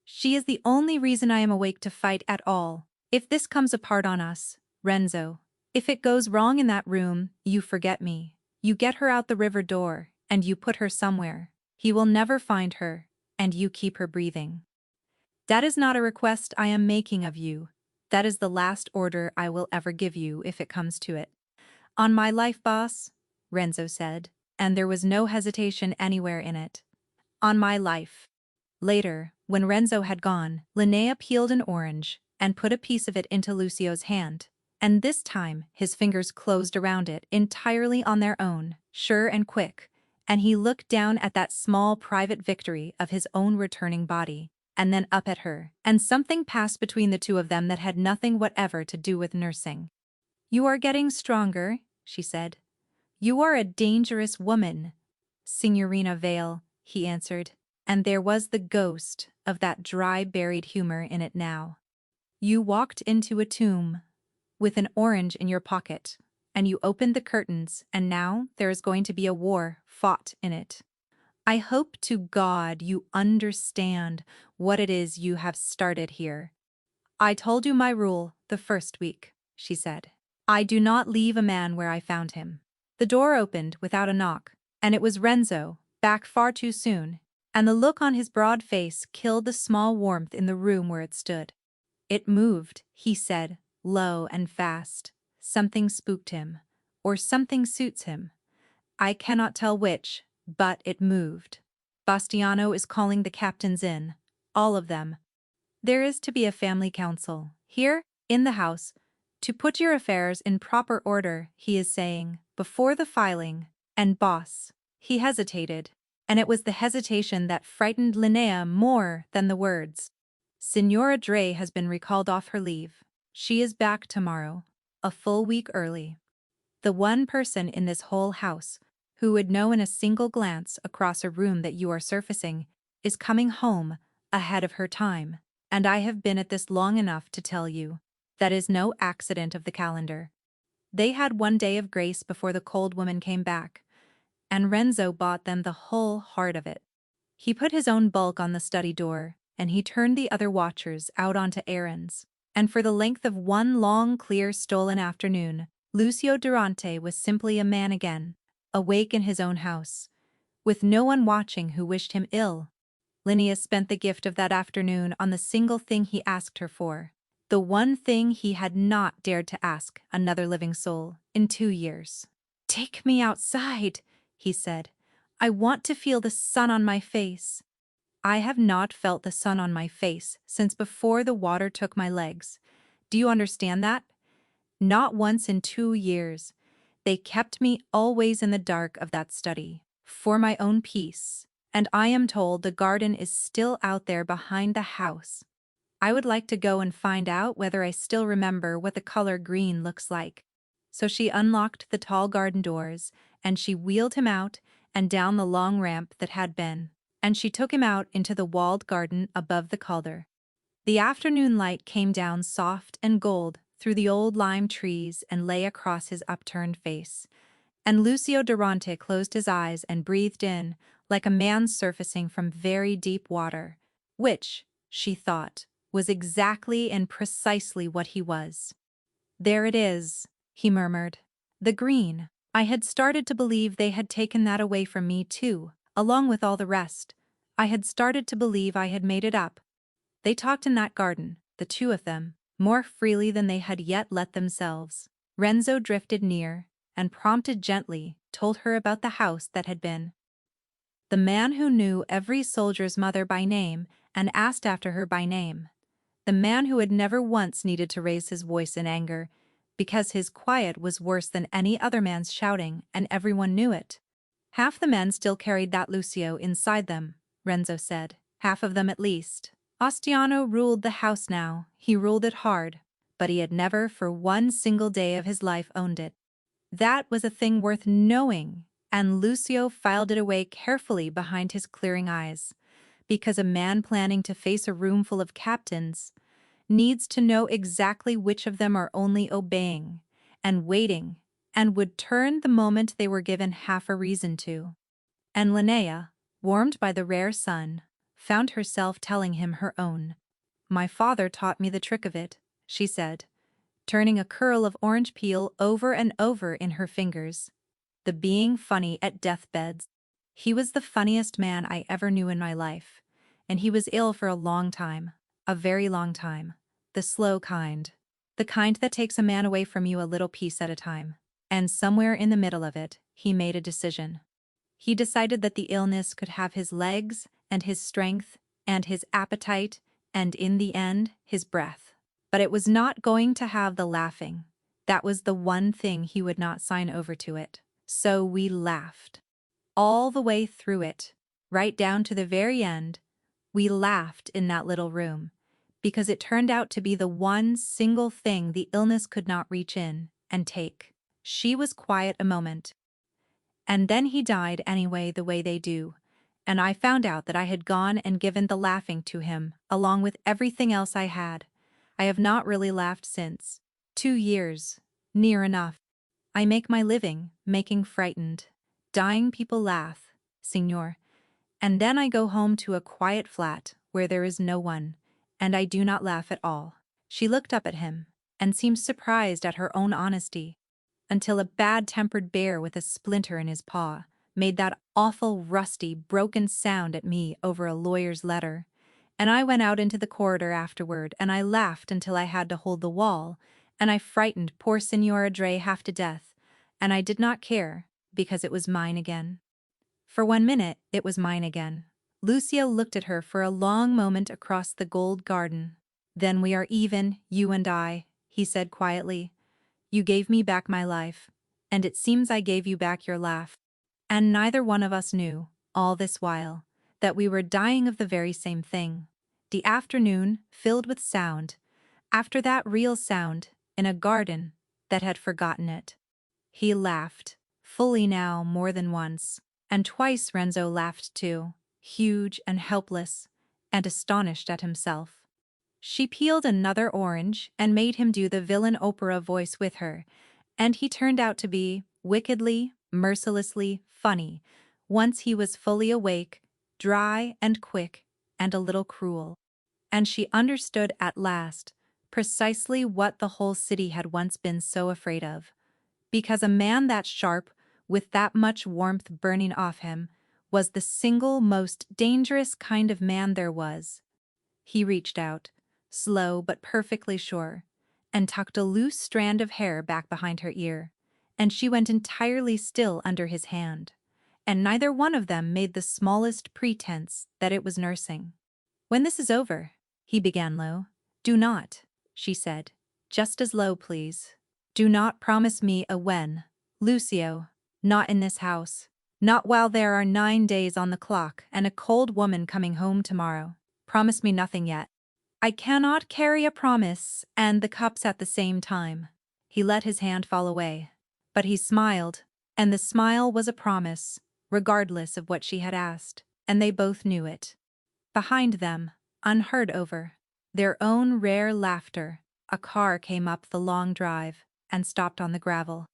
She is the only reason I am awake to fight at all. If this comes apart on us, Renzo, if it goes wrong in that room, you forget me. You get her out the river door, and you put her somewhere. He will never find her, and you keep her breathing. That is not a request I am making of you. That is the last order I will ever give you if it comes to it. On my life, boss, Renzo said, and there was no hesitation anywhere in it. On my life. Later, when Renzo had gone, Linnea peeled an orange and put a piece of it into Lucio's hand, and this time his fingers closed around it entirely on their own, sure and quick, and he looked down at that small private victory of his own returning body, and then up at her, and something passed between the two of them that had nothing whatever to do with nursing. You are getting stronger, she said. You are a dangerous woman, Signorina Vale, he answered, and there was the ghost of that dry buried humor in it now. You walked into a tomb, with an orange in your pocket, and you opened the curtains, and now there is going to be a war fought in it. I hope to God you understand what it is you have started here. I told you my rule the first week, she said. I do not leave a man where I found him. The door opened without a knock, and it was Renzo, back far too soon, and the look on his broad face killed the small warmth in the room where it stood. It moved, he said, low and fast. Something spooked him, or something suits him. I cannot tell which, but it moved. Bastiano is calling the captains in, all of them. There is to be a family council, here, in the house, to put your affairs in proper order, he is saying, before the filing, and boss. He hesitated, and it was the hesitation that frightened Linnea more than the words. Signora Dre has been recalled off her leave. She is back tomorrow, a full week early. The one person in this whole house who would know in a single glance across a room that you are surfacing is coming home ahead of her time, and I have been at this long enough to tell you. That is no accident of the calendar. They had one day of grace before the cold woman came back, and Renzo bought them the whole heart of it. He put his own bulk on the study door, and he turned the other watchers out onto errands, and for the length of one long, clear, stolen afternoon, Lucio Durante was simply a man again, awake in his own house, with no one watching who wished him ill. Linnea spent the gift of that afternoon on the single thing he asked her for. The one thing he had not dared to ask another living soul in 2 years. Take me outside, he said. I want to feel the sun on my face. I have not felt the sun on my face since before the water took my legs. Do you understand that? Not once in 2 years. They kept me always in the dark of that study, for my own peace, and I am told the garden is still out there behind the house. I would like to go and find out whether I still remember what the color green looks like. So she unlocked the tall garden doors, and she wheeled him out and down the long ramp that had been, and she took him out into the walled garden above the Calder. The afternoon light came down soft and gold through the old lime trees and lay across his upturned face. And Lucio Durante closed his eyes and breathed in, like a man surfacing from very deep water, which, she thought, was exactly and precisely what he was. "There it is," he murmured. "The green. I had started to believe they had taken that away from me too, along with all the rest. I had started to believe I had made it up. They talked in that garden, the two of them, more freely than they had yet let themselves." Renzo drifted near, and prompted gently, told her about the house that had been. The man who knew every soldier's mother by name and asked after her by name. The man who had never once needed to raise his voice in anger, because his quiet was worse than any other man's shouting, and everyone knew it. Half the men still carried that Lucio inside them, Renzo said. Half of them at least. Ostiano ruled the house now, he ruled it hard, but he had never for one single day of his life owned it. That was a thing worth knowing, and Lucio filed it away carefully behind his clearing eyes, because a man planning to face a room full of captains needs to know exactly which of them are only obeying and waiting and would turn the moment they were given half a reason to. And Linnea, warmed by the rare sun, found herself telling him her own. "My father taught me the trick of it," she said, turning a curl of orange peel over and over in her fingers. "The being funny at deathbeds. He was the funniest man I ever knew in my life, and he was ill for a long time, a very long time. The slow kind. The kind that takes a man away from you a little piece at a time. And somewhere in the middle of it, he made a decision. He decided that the illness could have his legs and his strength and his appetite and, in the end, his breath. But it was not going to have the laughing. That was the one thing he would not sign over to it. So we laughed. All the way through it, right down to the very end, we laughed in that little room, because it turned out to be the one single thing the illness could not reach in and take." She was quiet a moment. "And then he died anyway, the way they do, and I found out that I had gone and given the laughing to him, along with everything else I had. I have not really laughed since. 2 years. Near enough. I make my living, making frightened, dying people laugh, signor. And then I go home to a quiet flat where there is no one, and I do not laugh at all." She looked up at him, and seemed surprised at her own honesty, until a bad-tempered bear with a splinter in his paw made that awful rusty, broken sound at me over a lawyer's letter. And I went out into the corridor afterward, and I laughed until I had to hold the wall, and I frightened poor Signora Dre half to death, and I did not care, because it was mine again. For 1 minute, it was mine again. Lucio looked at her for a long moment across the gold garden. "Then we are even, you and I," he said quietly. "You gave me back my life, and it seems I gave you back your laugh. And neither one of us knew, all this while, that we were dying of the very same thing. The afternoon, filled with sound, after that real sound, in a garden that had forgotten it." He laughed, fully now more than once, and twice Renzo laughed too, huge and helpless, and astonished at himself. She peeled another orange and made him do the villain opera voice with her, and he turned out to be wickedly, mercilessly funny once he was fully awake, dry and quick, and a little cruel. And she understood at last precisely what the whole city had once been so afraid of. Because a man that sharp, with that much warmth burning off him, was the single most dangerous kind of man there was. He reached out, slow but perfectly sure, and tucked a loose strand of hair back behind her ear, and she went entirely still under his hand, and neither one of them made the smallest pretense that it was nursing. "When this is over," he began low. "Do not," she said, "just as low, please. Do not promise me a when, Lucio, not in this house, not while there are 9 days on the clock and a cold woman coming home tomorrow. Promise me nothing yet. I cannot carry a promise and the cups at the same time." He let his hand fall away, but he smiled, and the smile was a promise, regardless of what she had asked, and they both knew it. Behind them, unheard over, their own rare laughter, a car came up the long drive and stopped on the gravel.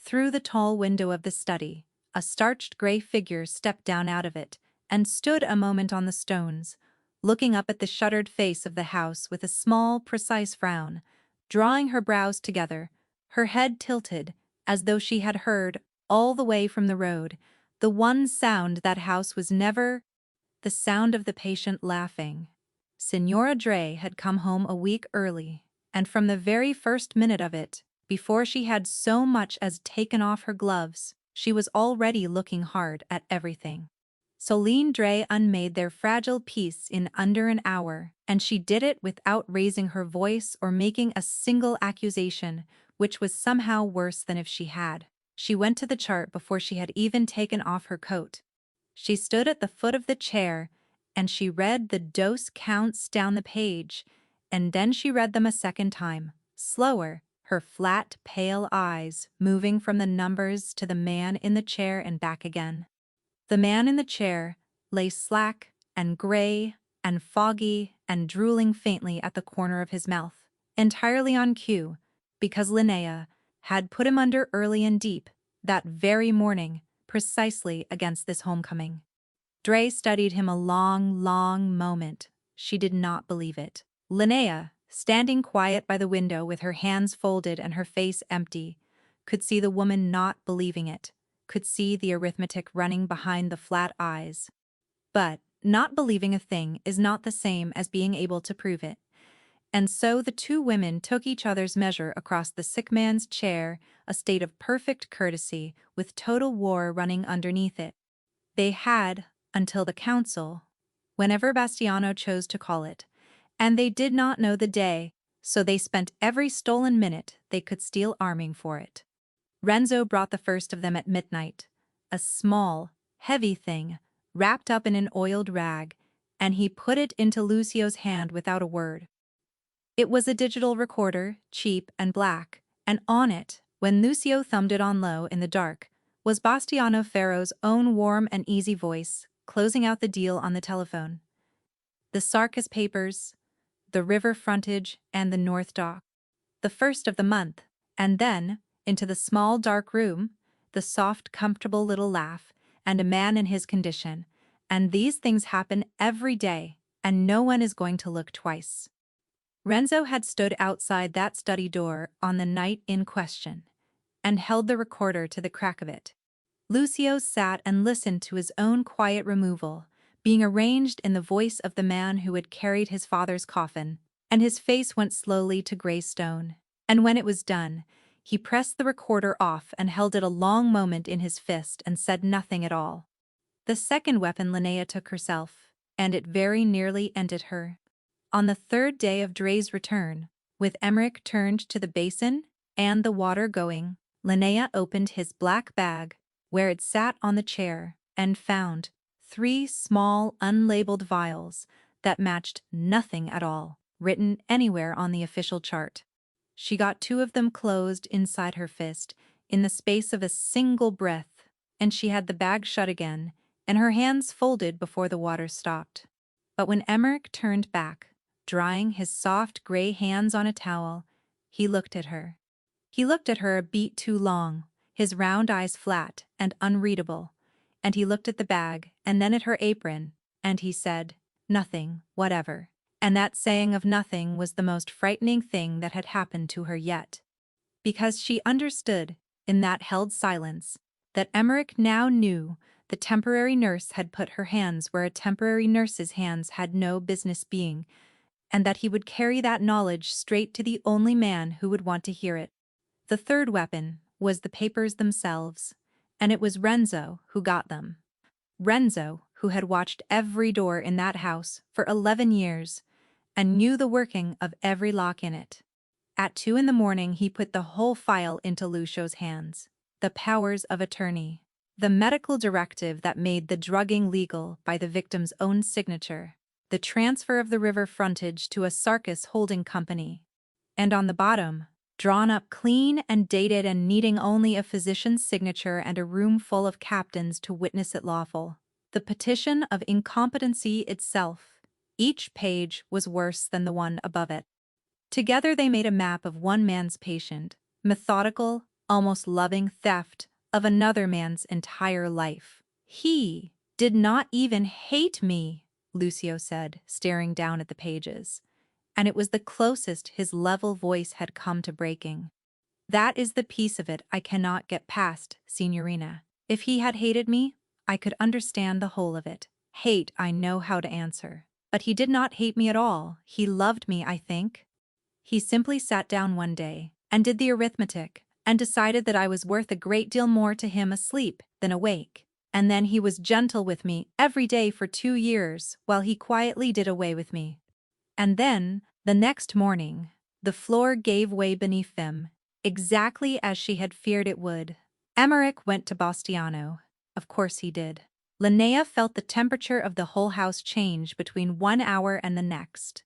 Through the tall window of the study, a starched gray figure stepped down out of it and stood a moment on the stones, looking up at the shuttered face of the house with a small, precise frown, drawing her brows together, her head tilted, as though she had heard, all the way from the road, the one sound that house was never, the sound of the patient laughing. Signora Dre had come home a week early, and from the very first minute of it, before she had so much as taken off her gloves, she was already looking hard at everything. Soline Dre unmade their fragile piece in under an hour, and she did it without raising her voice or making a single accusation, which was somehow worse than if she had. She went to the chart before she had even taken off her coat. She stood at the foot of the chair, and she read the dose counts down the page, and then she read them a second time, slower, her flat, pale eyes moving from the numbers to the man in the chair and back again. The man in the chair lay slack and gray and foggy and drooling faintly at the corner of his mouth, entirely on cue, because Linnea had put him under early and deep, that very morning, precisely against this homecoming. Dre studied him a long, long moment. She did not believe it. Linnea, standing quiet by the window with her hands folded and her face empty, could see the woman not believing it, could see the arithmetic running behind the flat eyes. But not believing a thing is not the same as being able to prove it. And so the two women took each other's measure across the sick man's chair, a state of perfect courtesy, with total war running underneath it. They had, until the council, whenever Bastiano chose to call it, and they did not know the day, so they spent every stolen minute they could steal arming for it. Renzo brought the first of them at midnight, a small, heavy thing, wrapped up in an oiled rag, and he put it into Lucio's hand without a word. It was a digital recorder, cheap and black, and on it, when Lucio thumbed it on low in the dark, was Bastiano Ferro's own warm and easy voice, closing out the deal on the telephone. The Sarkis papers, the river frontage, and the North Dock. The first of the month, and then, into the small dark room, the soft, comfortable little laugh, and a man in his condition, and these things happen every day, and no one is going to look twice. Renzo had stood outside that study door on the night in question, and held the recorder to the crack of it. Lucio sat and listened to his own quiet removal, being arranged in the voice of the man who had carried his father's coffin, and his face went slowly to gray stone. And when it was done, he pressed the recorder off and held it a long moment in his fist and said nothing at all. The second weapon Linnea took herself, and it very nearly ended her. On the third day of Dre's return, with Emmerich turned to the basin and the water going, Linnea opened his black bag, where it sat on the chair, and found 3 small unlabeled vials that matched nothing at all, written anywhere on the official chart. She got 2 of them closed inside her fist, in the space of a single breath, and she had the bag shut again, and her hands folded before the water stopped. But when Emmerich turned back, drying his soft gray hands on a towel, he looked at her. He looked at her a beat too long, his round eyes flat and unreadable, and he looked at the bag and then at her apron, and he said, "Nothing, whatever." And that saying of nothing was the most frightening thing that had happened to her yet. Because she understood, in that held silence, that Emmerich now knew the temporary nurse had put her hands where a temporary nurse's hands had no business being, and that he would carry that knowledge straight to the only man who would want to hear it. The third weapon was the papers themselves, and it was Renzo who got them. Renzo, who had watched every door in that house for 11 years, and knew the working of every lock in it. At 2 in the morning he put the whole file into Lucio's hands. The powers of attorney. The medical directive that made the drugging legal by the victim's own signature. The transfer of the river frontage to a Sarkis holding company. And on the bottom, drawn up clean and dated and needing only a physician's signature and a room full of captains to witness it lawful, the petition of incompetency itself. Each page was worse than the one above it. Together they made a map of one man's patient, methodical, almost loving theft of another man's entire life. He did not even hate me, Lucio said, staring down at the pages. And it was the closest his level voice had come to breaking. That is the piece of it I cannot get past, Signorina. If he had hated me, I could understand the whole of it. Hate I know how to answer. But he did not hate me at all. He loved me, I think. He simply sat down one day and did the arithmetic and decided that I was worth a great deal more to him asleep than awake. And then he was gentle with me every day for 2 years while he quietly did away with me. And then, the next morning, the floor gave way beneath them, exactly as she had feared it would. Emmerich went to Bastiano. Of course he did. Linnea felt the temperature of the whole house change between 1 hour and the next.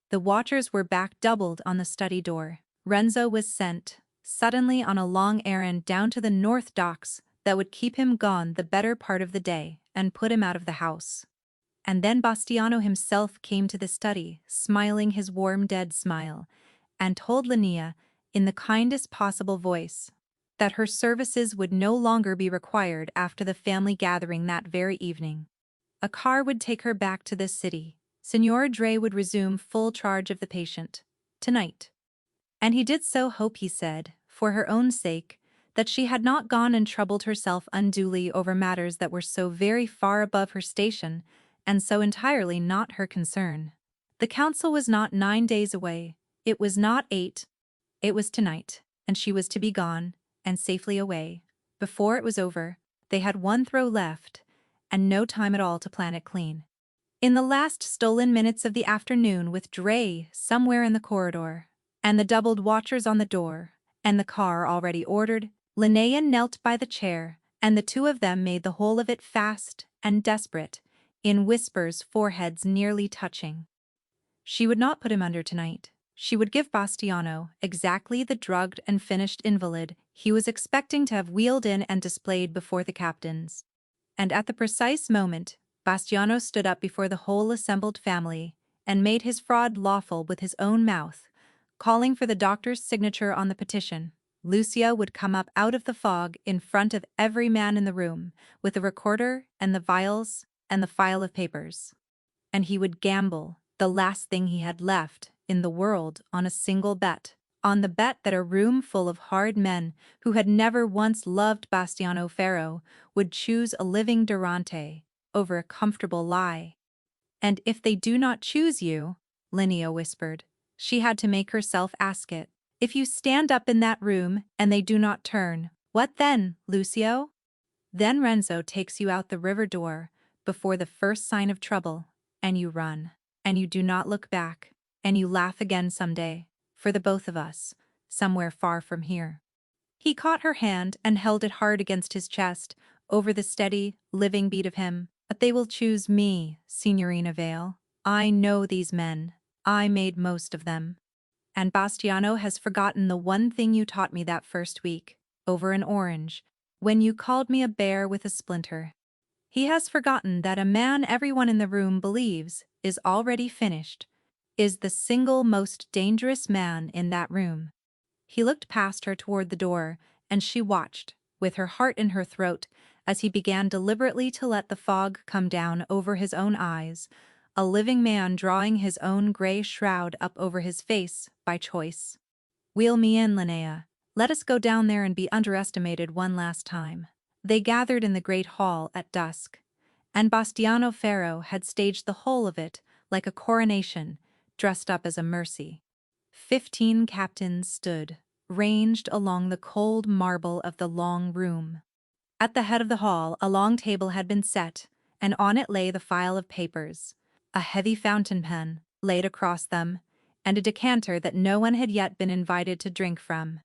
The watchers were back doubled on the study door. Renzo was sent, suddenly on a long errand down to the North Docks that would keep him gone the better part of the day and put him out of the house. And then Bastiano himself came to the study, smiling his warm dead smile, and told Linnea, in the kindest possible voice, that her services would no longer be required after the family gathering that very evening. A car would take her back to the city. Signora Dre would resume full charge of the patient. Tonight. And he did so hope, he said, for her own sake, that she had not gone and troubled herself unduly over matters that were so very far above her station, and so entirely not her concern. The council was not 9 days away. It was not 8. It was tonight, and she was to be gone, and safely away. Before it was over, they had 1 throw left, and no time at all to plan it clean. In the last stolen minutes of the afternoon, with Dre somewhere in the corridor, and the doubled watchers on the door, and the car already ordered, Linnea knelt by the chair, and the two of them made the whole of it fast and desperate, in whispers, foreheads nearly touching. She would not put him under tonight. She would give Bastiano exactly the drugged and finished invalid he was expecting to have wheeled in and displayed before the captains. And at the precise moment, Bastiano stood up before the whole assembled family and made his fraud lawful with his own mouth, calling for the doctor's signature on the petition. Lucio would come up out of the fog in front of every man in the room, with the recorder and the vials and the file of papers. And he would gamble, the last thing he had left in the world, on a single bet. On the bet that a room full of hard men who had never once loved Bastiano Ferro would choose a living Durante over a comfortable lie. And if they do not choose you, Linnea whispered, she had to make herself ask it. If you stand up in that room and they do not turn, what then, Lucio? Then Renzo takes you out the river door before the first sign of trouble, and you run, and you do not look back, and you laugh again someday, for the both of us, somewhere far from here. He caught her hand and held it hard against his chest, over the steady, living beat of him. But they will choose me, Signorina Vale. I know these men. I made most of them. And Bastiano has forgotten the one thing you taught me that first week, over an orange, when you called me a bear with a splinter. He has forgotten that a man everyone in the room believes is already finished, is the single most dangerous man in that room. He looked past her toward the door, and she watched, with her heart in her throat, as he began deliberately to let the fog come down over his own eyes, a living man drawing his own gray shroud up over his face by choice. Wheel me in, Linnea. Let us go down there and be underestimated one last time. They gathered in the great hall at dusk, and Bastiano Ferro had staged the whole of it like a coronation, dressed up as a mercy. 15 captains stood, ranged along the cold marble of the long room. At the head of the hall, a long table had been set, and on it lay the file of papers, a heavy fountain pen laid across them, and a decanter that no one had yet been invited to drink from.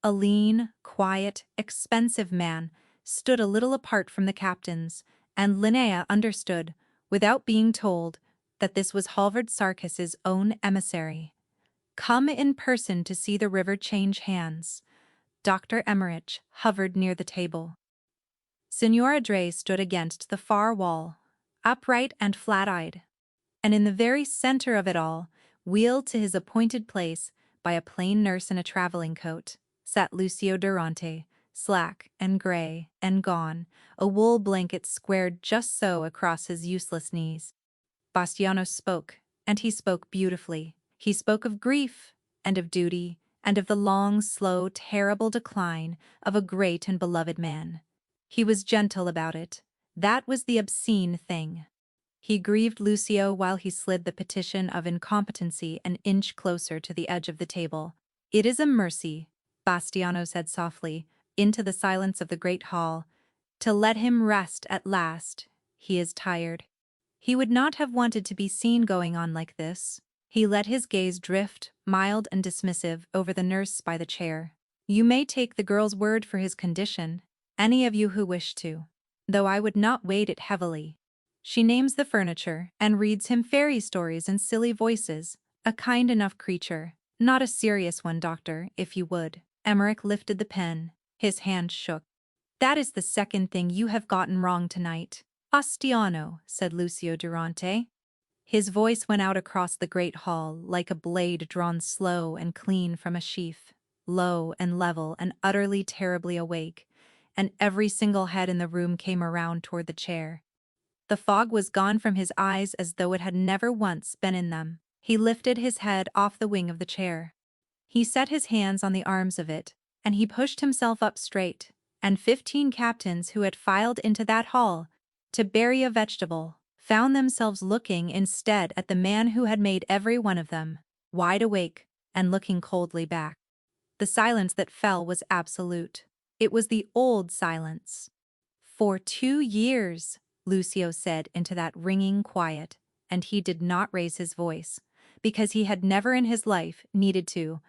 A lean, quiet, expensive man stood a little apart from the captains, and Linnea understood, without being told, that this was Halvard Sarkis's own emissary. Come in person to see the river change hands. Dr. Emmerich hovered near the table. Signora Dre stood against the far wall, upright and flat-eyed. And in the very center of it all, wheeled to his appointed place, by a plain nurse in a traveling coat, sat Lucio Durante, slack and gray and gone, a wool blanket squared just so across his useless knees. Bastiano spoke, and he spoke beautifully. He spoke of grief, and of duty, and of the long, slow, terrible decline of a great and beloved man. He was gentle about it. That was the obscene thing. He grieved Lucio while he slid the petition of incompetency an inch closer to the edge of the table. "It is a mercy," Bastiano said softly, into the silence of the great hall, "to let him rest at last. He is tired." He would not have wanted to be seen going on like this. He let his gaze drift, mild and dismissive, over the nurse by the chair. "You may take the girl's word for his condition, any of you who wish to, though I would not weight it heavily. She names the furniture and reads him fairy stories in silly voices, a kind enough creature. Not a serious one, doctor, if you would." Emmerich lifted the pen. His hand shook. "That is the second thing you have gotten wrong tonight." "Bastiano," said Lucio Durante. His voice went out across the great hall like a blade drawn slow and clean from a sheath, low and level and utterly terribly awake, and every single head in the room came around toward the chair. The fog was gone from his eyes as though it had never once been in them. He lifted his head off the wing of the chair. He set his hands on the arms of it, and he pushed himself up straight, and 15 captains who had filed into that hall to bury a vegetable found themselves looking instead at the man who had made every one of them, wide awake and looking coldly back. The silence that fell was absolute. It was the old silence. "For 2 years," Lucio said into that ringing quiet, and he did not raise his voice, because he had never in his life needed to,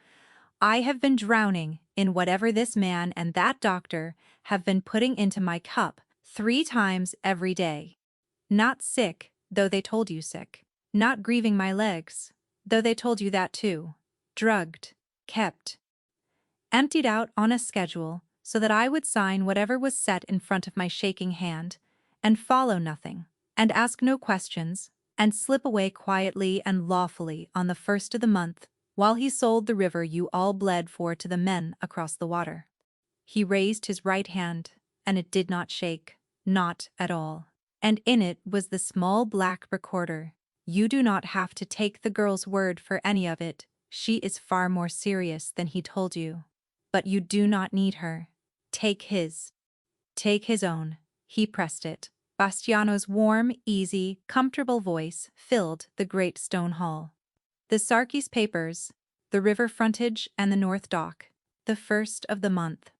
"I have been drowning in whatever this man and that doctor have been putting into my cup 3 times every day. Not sick, though they told you sick. Not grieving my legs, though they told you that too. Drugged, kept, emptied out on a schedule so that I would sign whatever was set in front of my shaking hand, and follow nothing, and ask no questions, and slip away quietly and lawfully on the 1st of the month, while he sold the river you all bled for to the men across the water." He raised his right hand, and it did not shake, not at all. And in it was the small black recorder. "You do not have to take the girl's word for any of it. She is far more serious than he told you. But you do not need her. Take his. Take his own." He pressed it. Bastiano's warm, easy, comfortable voice filled the great stone hall. "The Sarkis papers, the river frontage and the North Dock, the 1st of the month."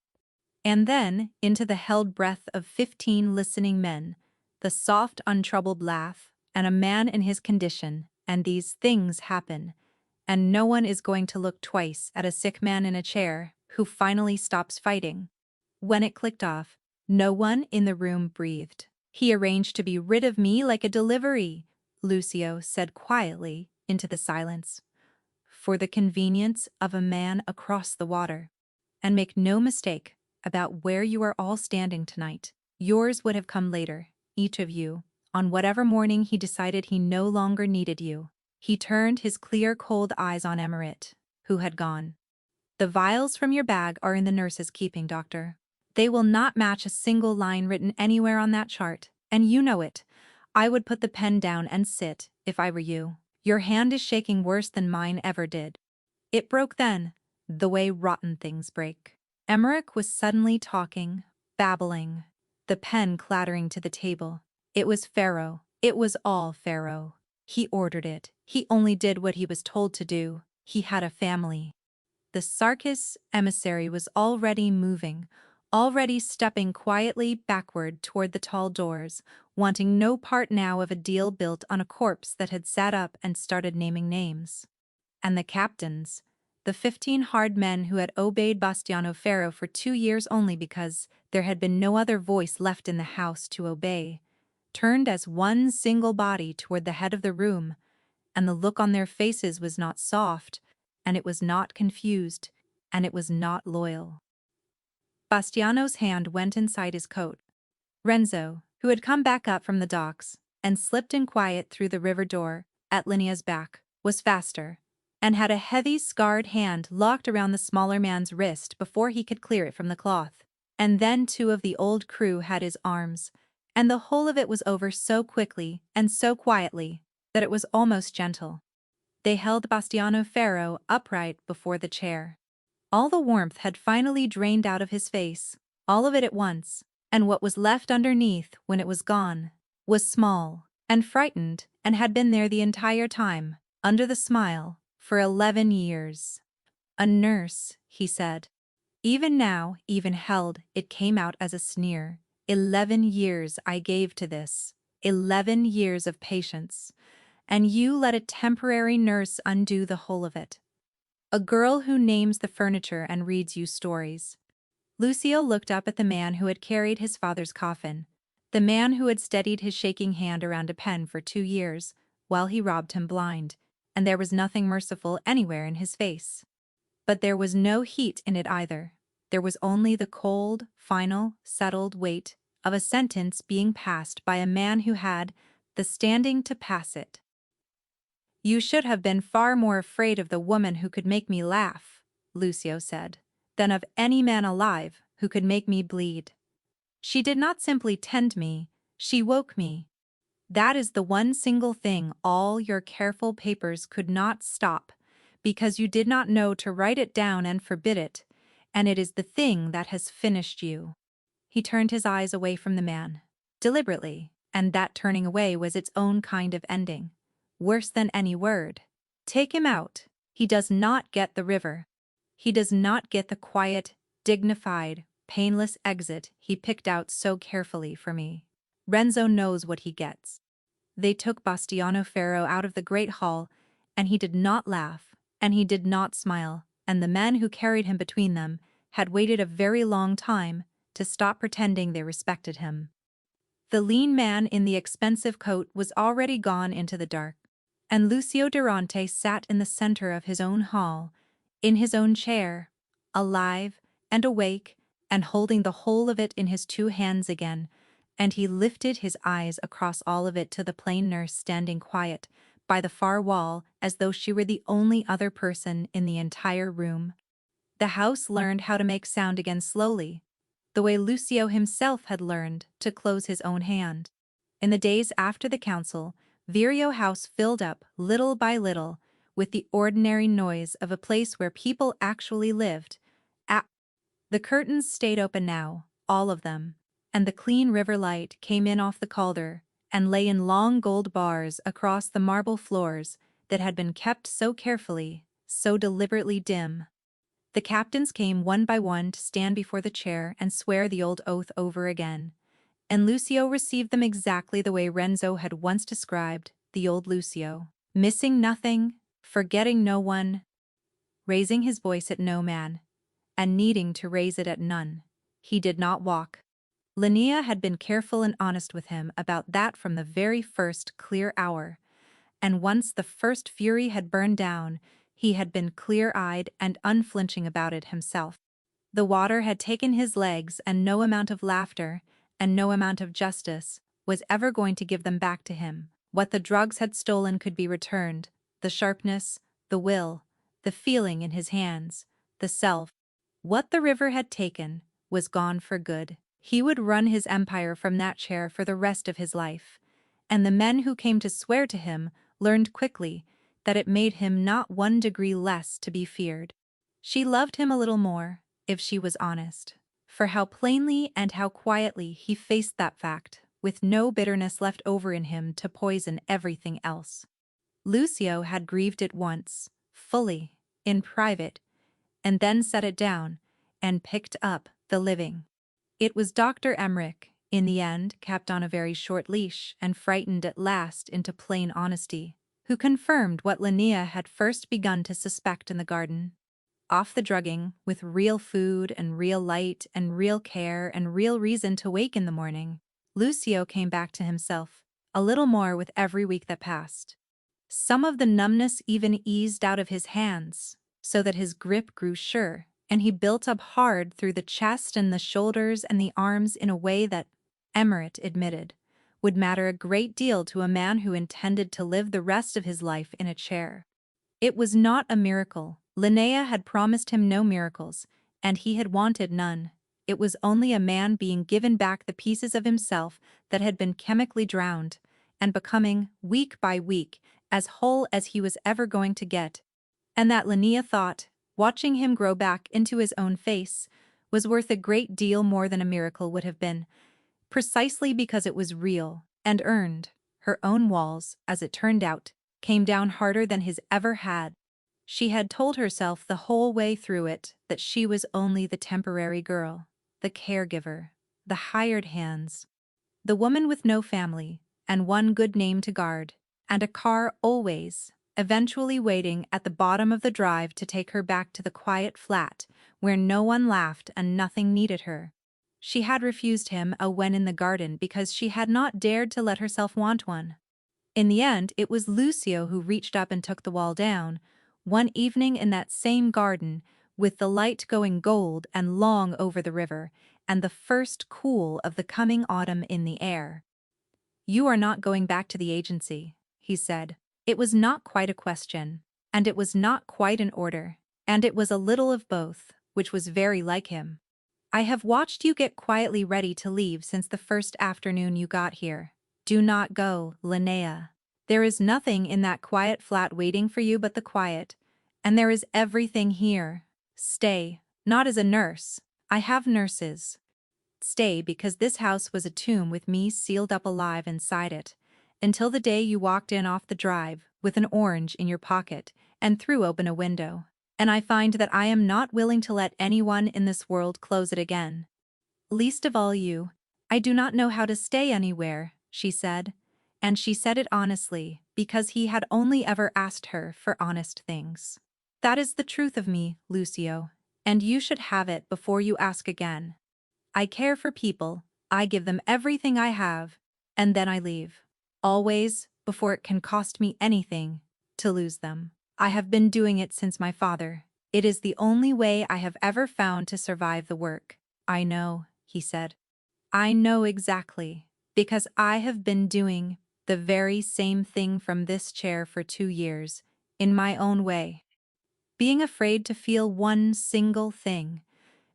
And then, into the held breath of 15 listening men, the soft, untroubled laugh, and a man in his condition, and these things happen, and no one is going to look twice at a sick man in a chair who finally stops fighting. When it clicked off, no one in the room breathed. "He arranged to be rid of me like a delivery," Lucio said quietly into the silence, "for the convenience of a man across the water. And make no mistake about where you are all standing tonight. Yours would have come later, each of you, on whatever morning he decided he no longer needed you." He turned his clear, cold eyes on Emmerich, who had gone. "The vials from your bag are in the nurse's keeping, doctor. They will not match a single line written anywhere on that chart, and you know it. I would put the pen down and sit, if I were you. Your hand is shaking worse than mine ever did." It broke then, the way rotten things break. Emmerich was suddenly talking, babbling, the pen clattering to the table. It was Pharaoh. It was all Pharaoh. He ordered it. He only did what he was told to do. He had a family. The Sarkis emissary was already moving, already stepping quietly backward toward the tall doors, wanting no part now of a deal built on a corpse that had sat up and started naming names. And the captains, the 15 hard men who had obeyed Bastiano Ferro for 2 years only because there had been no other voice left in the house to obey, turned as one single body toward the head of the room, and the look on their faces was not soft, and it was not confused, and it was not loyal. Bastiano's hand went inside his coat. Renzo, who had come back up from the docks and slipped in quiet through the river door at Linea's back, was faster, and had a heavy scarred hand locked around the smaller man's wrist before he could clear it from the cloth. And then two of the old crew had his arms, and the whole of it was over so quickly and so quietly that it was almost gentle. They held Bastiano Ferro upright before the chair. All the warmth had finally drained out of his face, all of it at once, and what was left underneath when it was gone was small and frightened and had been there the entire time, under the smile, for 11 years. A nurse, he said. Even now, even held, it came out as a sneer. 11 years I gave to this. 11 years of patience. And you let a temporary nurse undo the whole of it. A girl who names the furniture and reads you stories. Lucio looked up at the man who had carried his father's coffin, the man who had steadied his shaking hand around a pen for 2 years, while he robbed him blind, and there was nothing merciful anywhere in his face. But there was no heat in it either. There was only the cold, final, settled weight of a sentence being passed by a man who had the standing to pass it. You should have been far more afraid of the woman who could make me laugh, Lucio said, than of any man alive who could make me bleed. She did not simply tend me, she woke me. That is the one single thing all your careful papers could not stop, because you did not know to write it down and forbid it, and it is the thing that has finished you. He turned his eyes away from the man, deliberately, and that turning away was its own kind of ending. Worse than any word. Take him out. He does not get the river. He does not get the quiet, dignified, painless exit he picked out so carefully for me. Renzo knows what he gets. They took Bastiano Ferro out of the great hall, and he did not laugh, and he did not smile, and the men who carried him between them had waited a very long time to stop pretending they respected him. The lean man in the expensive coat was already gone into the dark, and Lucio Durante sat in the center of his own hall, in his own chair, alive and awake and holding the whole of it in his 2 hands again, and he lifted his eyes across all of it to the plain nurse standing quiet by the far wall as though she were the only other person in the entire room. The house learned how to make sound again slowly, the way Lucio himself had learned to close his own hand. In the days after the council, Virio House filled up, little by little, with the ordinary noise of a place where people actually lived. The curtains stayed open now, all of them, and the clean river light came in off the Calder and lay in long gold bars across the marble floors that had been kept so carefully, so deliberately dim. The captains came one by one to stand before the chair and swear the old oath over again, and Lucio received them exactly the way Renzo had once described the old Lucio, missing nothing, forgetting no one, raising his voice at no man, and needing to raise it at none. He did not walk. Linnea had been careful and honest with him about that from the very first clear hour, and once the first fury had burned down, he had been clear-eyed and unflinching about it himself. The water had taken his legs, and no amount of laughter and no amount of justice was ever going to give them back to him. What the drugs had stolen could be returned, the sharpness, the will, the feeling in his hands, the self. What the river had taken was gone for good. He would run his empire from that chair for the rest of his life, and the men who came to swear to him learned quickly that it made him not 1 degree less to be feared. She loved him a little more, if she was honest, for how plainly and how quietly he faced that fact, with no bitterness left over in him to poison everything else. Lucio had grieved it once, fully, in private, and then set it down, and picked up the living. It was Dr. Emmerich, in the end, kept on a very short leash and frightened at last into plain honesty, who confirmed what Linnea had first begun to suspect in the garden. Off the drugging, with real food and real light and real care and real reason to wake in the morning, Lucio came back to himself, a little more with every week that passed. Some of the numbness even eased out of his hands, so that his grip grew sure, and he built up hard through the chest and the shoulders and the arms in a way that, Emmerich admitted, would matter a great deal to a man who intended to live the rest of his life in a chair. It was not a miracle. Linnea had promised him no miracles, and he had wanted none. It was only a man being given back the pieces of himself that had been chemically drowned, and becoming, week by week, as whole as he was ever going to get. And that Linnea thought, watching him grow back into his own face, was worth a great deal more than a miracle would have been, precisely because it was real and earned. Her own walls, as it turned out, came down harder than his ever had. She had told herself the whole way through it that she was only the temporary girl, the caregiver, the hired hands, the woman with no family, and one good name to guard, and a car always, eventually waiting at the bottom of the drive to take her back to the quiet flat where no one laughed and nothing needed her. She had refused him a when in the garden because she had not dared to let herself want one. In the end, it was Lucio who reached up and took the wall down, one evening in that same garden, with the light going gold and long over the river, and the first cool of the coming autumn in the air. "You are not going back to the agency," he said. It was not quite a question, and it was not quite an order, and it was a little of both, which was very like him. "I have watched you get quietly ready to leave since the first afternoon you got here. Do not go, Linnea. There is nothing in that quiet flat waiting for you but the quiet, and there is everything here. Stay, not as a nurse. I have nurses. Stay because this house was a tomb with me sealed up alive inside it, until the day you walked in off the drive with an orange in your pocket and threw open a window. And I find that I am not willing to let anyone in this world close it again. Least of all you. I do not know how to stay anywhere," she said. And she said it honestly, because he had only ever asked her for honest things. "That is the truth of me, Lucio, and you should have it before you ask again. I care for people, I give them everything I have, and then I leave. Always, before it can cost me anything, to lose them. I have been doing it since my father. It is the only way I have ever found to survive the work." "I know," he said. "I know exactly, because I have been doing the very same thing from this chair for 2 years, in my own way. Being afraid to feel one single thing,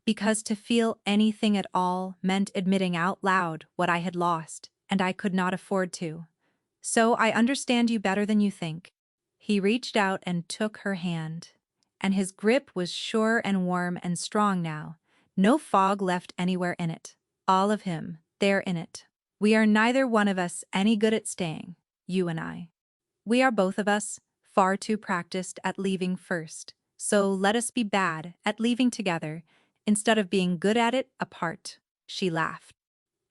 because to feel anything at all meant admitting out loud what I had lost, and I could not afford to. So I understand you better than you think." He reached out and took her hand, and his grip was sure and warm and strong now, no fog left anywhere in it. All of him, there in it. "We are neither one of us any good at staying, you and I. We are both of us far too practiced at leaving first, so let us be bad at leaving together, instead of being good at it apart." She laughed.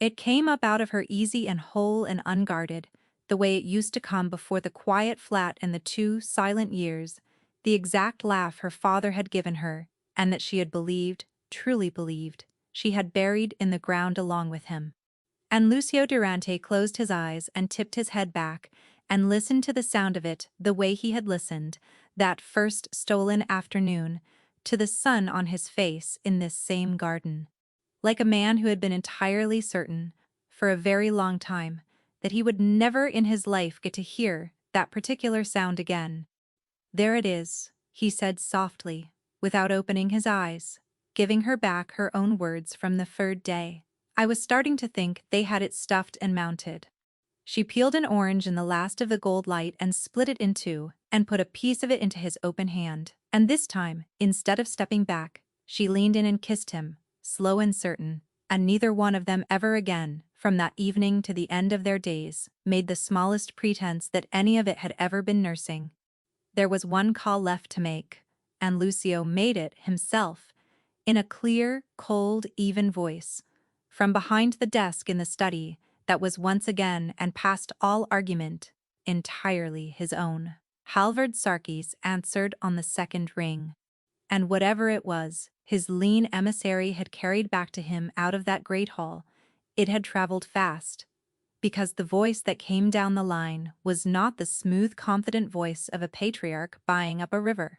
It came up out of her easy and whole and unguarded, the way it used to come before the quiet flat and the 2 silent years, the exact laugh her father had given her, and that she had believed, truly believed, she had buried in the ground along with him. And Lucio Durante closed his eyes and tipped his head back and listened to the sound of it the way he had listened, that first stolen afternoon, to the sun on his face in this same garden. Like a man who had been entirely certain, for a very long time, that he would never in his life get to hear that particular sound again. "There it is," he said softly, without opening his eyes, giving her back her own words from the 3rd day. "I was starting to think they had it stuffed and mounted." She peeled an orange in the last of the gold light and split it in 2, and put a piece of it into his open hand. And this time, instead of stepping back, she leaned in and kissed him, slow and certain, and neither one of them ever again, from that evening to the end of their days, made the smallest pretense that any of it had ever been nursing. There was one call left to make, and Lucio made it himself, in a clear, cold, even voice, from behind the desk in the study that was once again and past all argument, entirely his own. Halvard Sarkis answered on the 2nd ring. And whatever it was, his lean emissary had carried back to him out of that great hall, it had traveled fast, because the voice that came down the line was not the smooth, confident voice of a patriarch buying up a river.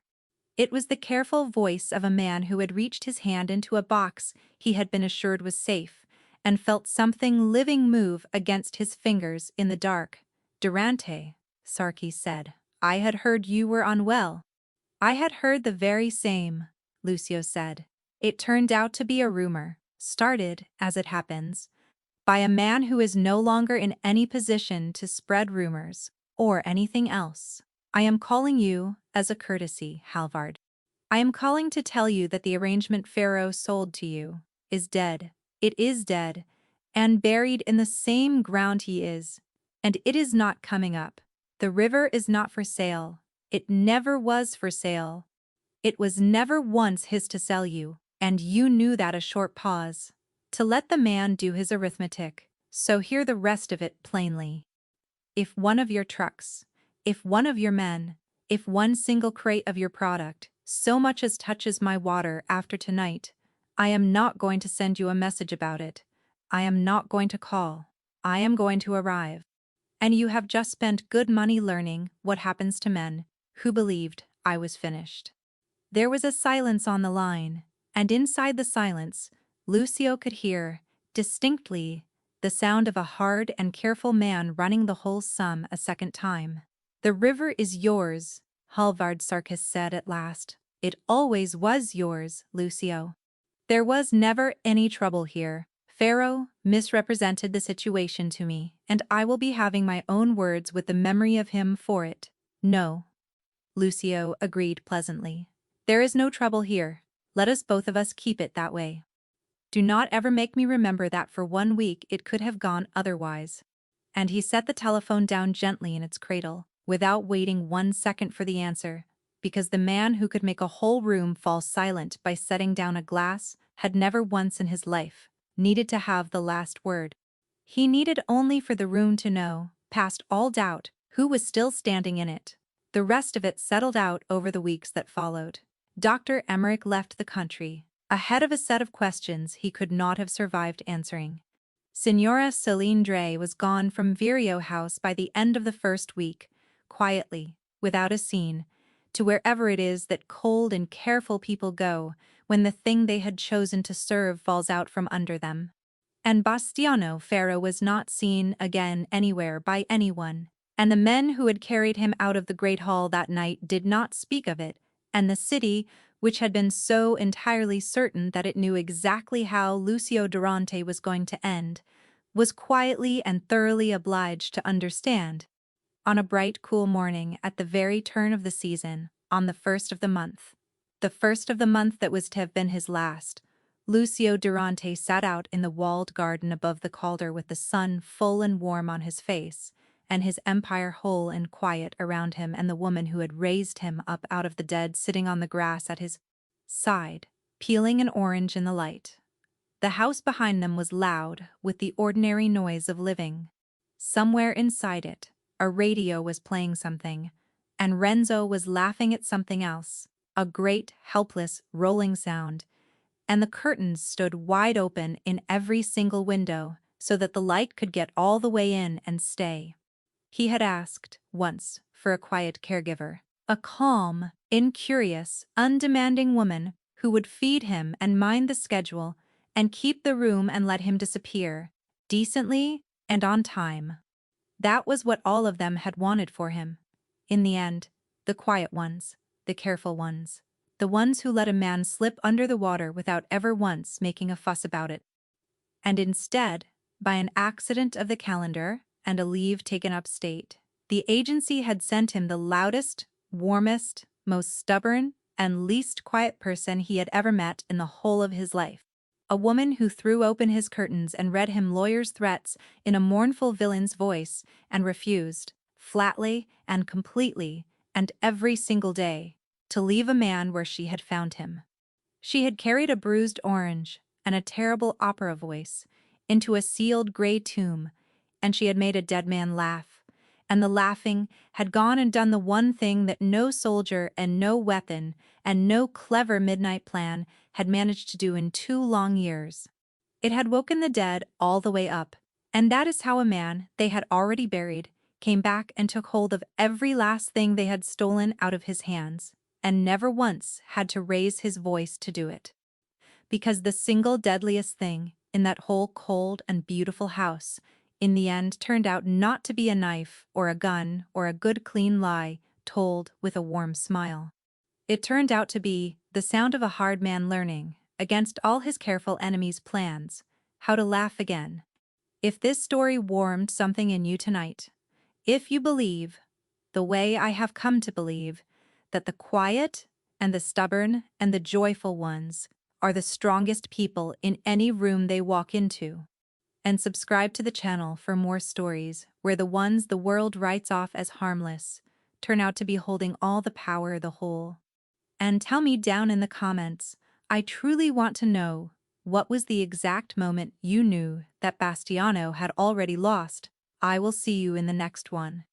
It was the careful voice of a man who had reached his hand into a box he had been assured was safe, and felt something living move against his fingers in the dark. "Durante," Sarkis said, I had heard you were unwell. I had heard the very same, Lucio said. It turned out to be a rumor, started, as it happens, by a man who is no longer in any position to spread rumors, or anything else. I am calling you as a courtesy, Halvard. I am calling to tell you that the arrangement Pharaoh sold to you is dead. It is dead, and buried in the same ground he is, and it is not coming up. The river is not for sale. It never was for sale. It was never once his to sell you, and you knew that. A short pause, to let the man do his arithmetic, so hear the rest of it plainly. If one of your trucks, if one of your men, if one single crate of your product so much as touches my water after tonight, I am not going to send you a message about it. I am not going to call. I am going to arrive. And you have just spent good money learning what happens to men who believed I was finished. There was a silence on the line, and inside the silence, Lucio could hear, distinctly, the sound of a hard and careful man running the whole sum a second time. The river is yours, Halvard Sarkis said at last. It always was yours, Lucio. There was never any trouble here. Pharaoh misrepresented the situation to me, and I will be having my own words with the memory of him for it. No, Lucio agreed pleasantly. There is no trouble here. Let us both of us keep it that way. Do not ever make me remember that for 1 week it could have gone otherwise. And he set the telephone down gently in its cradle, without waiting 1 second for the answer, because the man who could make a whole room fall silent by setting down a glass had never once in his life needed to have the last word. He needed only for the room to know, past all doubt, who was still standing in it. The rest of it settled out over the weeks that followed. Dr. Emmerich left the country, ahead of a set of questions he could not have survived answering. Signora Celine Dre was gone from Vireo House by the end of the first week, quietly, without a scene, to wherever it is that cold and careful people go when the thing they had chosen to serve falls out from under them. And Bastiano Ferro was not seen again anywhere by anyone, and the men who had carried him out of the great hall that night did not speak of it, and the city, which had been so entirely certain that it knew exactly how Lucio Durante was going to end, was quietly and thoroughly obliged to understand. On a bright, cool morning at the very turn of the season, on the first of the month that was to have been his last, Lucio Durante sat out in the walled garden above the Calder with the sun full and warm on his face, and his empire whole and quiet around him, and the woman who had raised him up out of the dead sitting on the grass at his side, peeling an orange in the light. The house behind them was loud with the ordinary noise of living. Somewhere inside it, a radio was playing something, and Renzo was laughing at something else, a great, helpless, rolling sound, and the curtains stood wide open in every single window so that the light could get all the way in and stay. He had asked, once, for a quiet caregiver, a calm, incurious, undemanding woman who would feed him and mind the schedule and keep the room and let him disappear, decently and on time. That was what all of them had wanted for him. In the end, the quiet ones, the careful ones, the ones who let a man slip under the water without ever once making a fuss about it. And instead, by an accident of the calendar and a leave taken upstate, the agency had sent him the loudest, warmest, most stubborn, and least quiet person he had ever met in the whole of his life. A woman who threw open his curtains and read him lawyers' threats in a mournful villain's voice and refused, flatly and completely, and every single day, to leave a man where she had found him. She had carried a bruised orange and a terrible opera voice into a sealed gray tomb, and she had made a dead man laugh, and the laughing had gone and done the one thing that no soldier and no weapon and no clever midnight plan had managed to do in 2 long years. It had woken the dead all the way up, and that is how a man they had already buried came back and took hold of every last thing they had stolen out of his hands, and never once had to raise his voice to do it. Because the single deadliest thing in that whole cold and beautiful house in the end turned out not to be a knife or a gun or a good clean lie, told with a warm smile. It turned out to be the sound of a hard man learning, against all his careful enemies' plans, how to laugh again. If this story warmed something in you tonight, if you believe, the way I have come to believe, that the quiet and the stubborn and the joyful ones are the strongest people in any room they walk into. And subscribe to the channel for more stories where the ones the world writes off as harmless turn out to be holding all the power the whole. And tell me down in the comments, I truly want to know, what was the exact moment you knew that Bastiano had already lost? I will see you in the next one.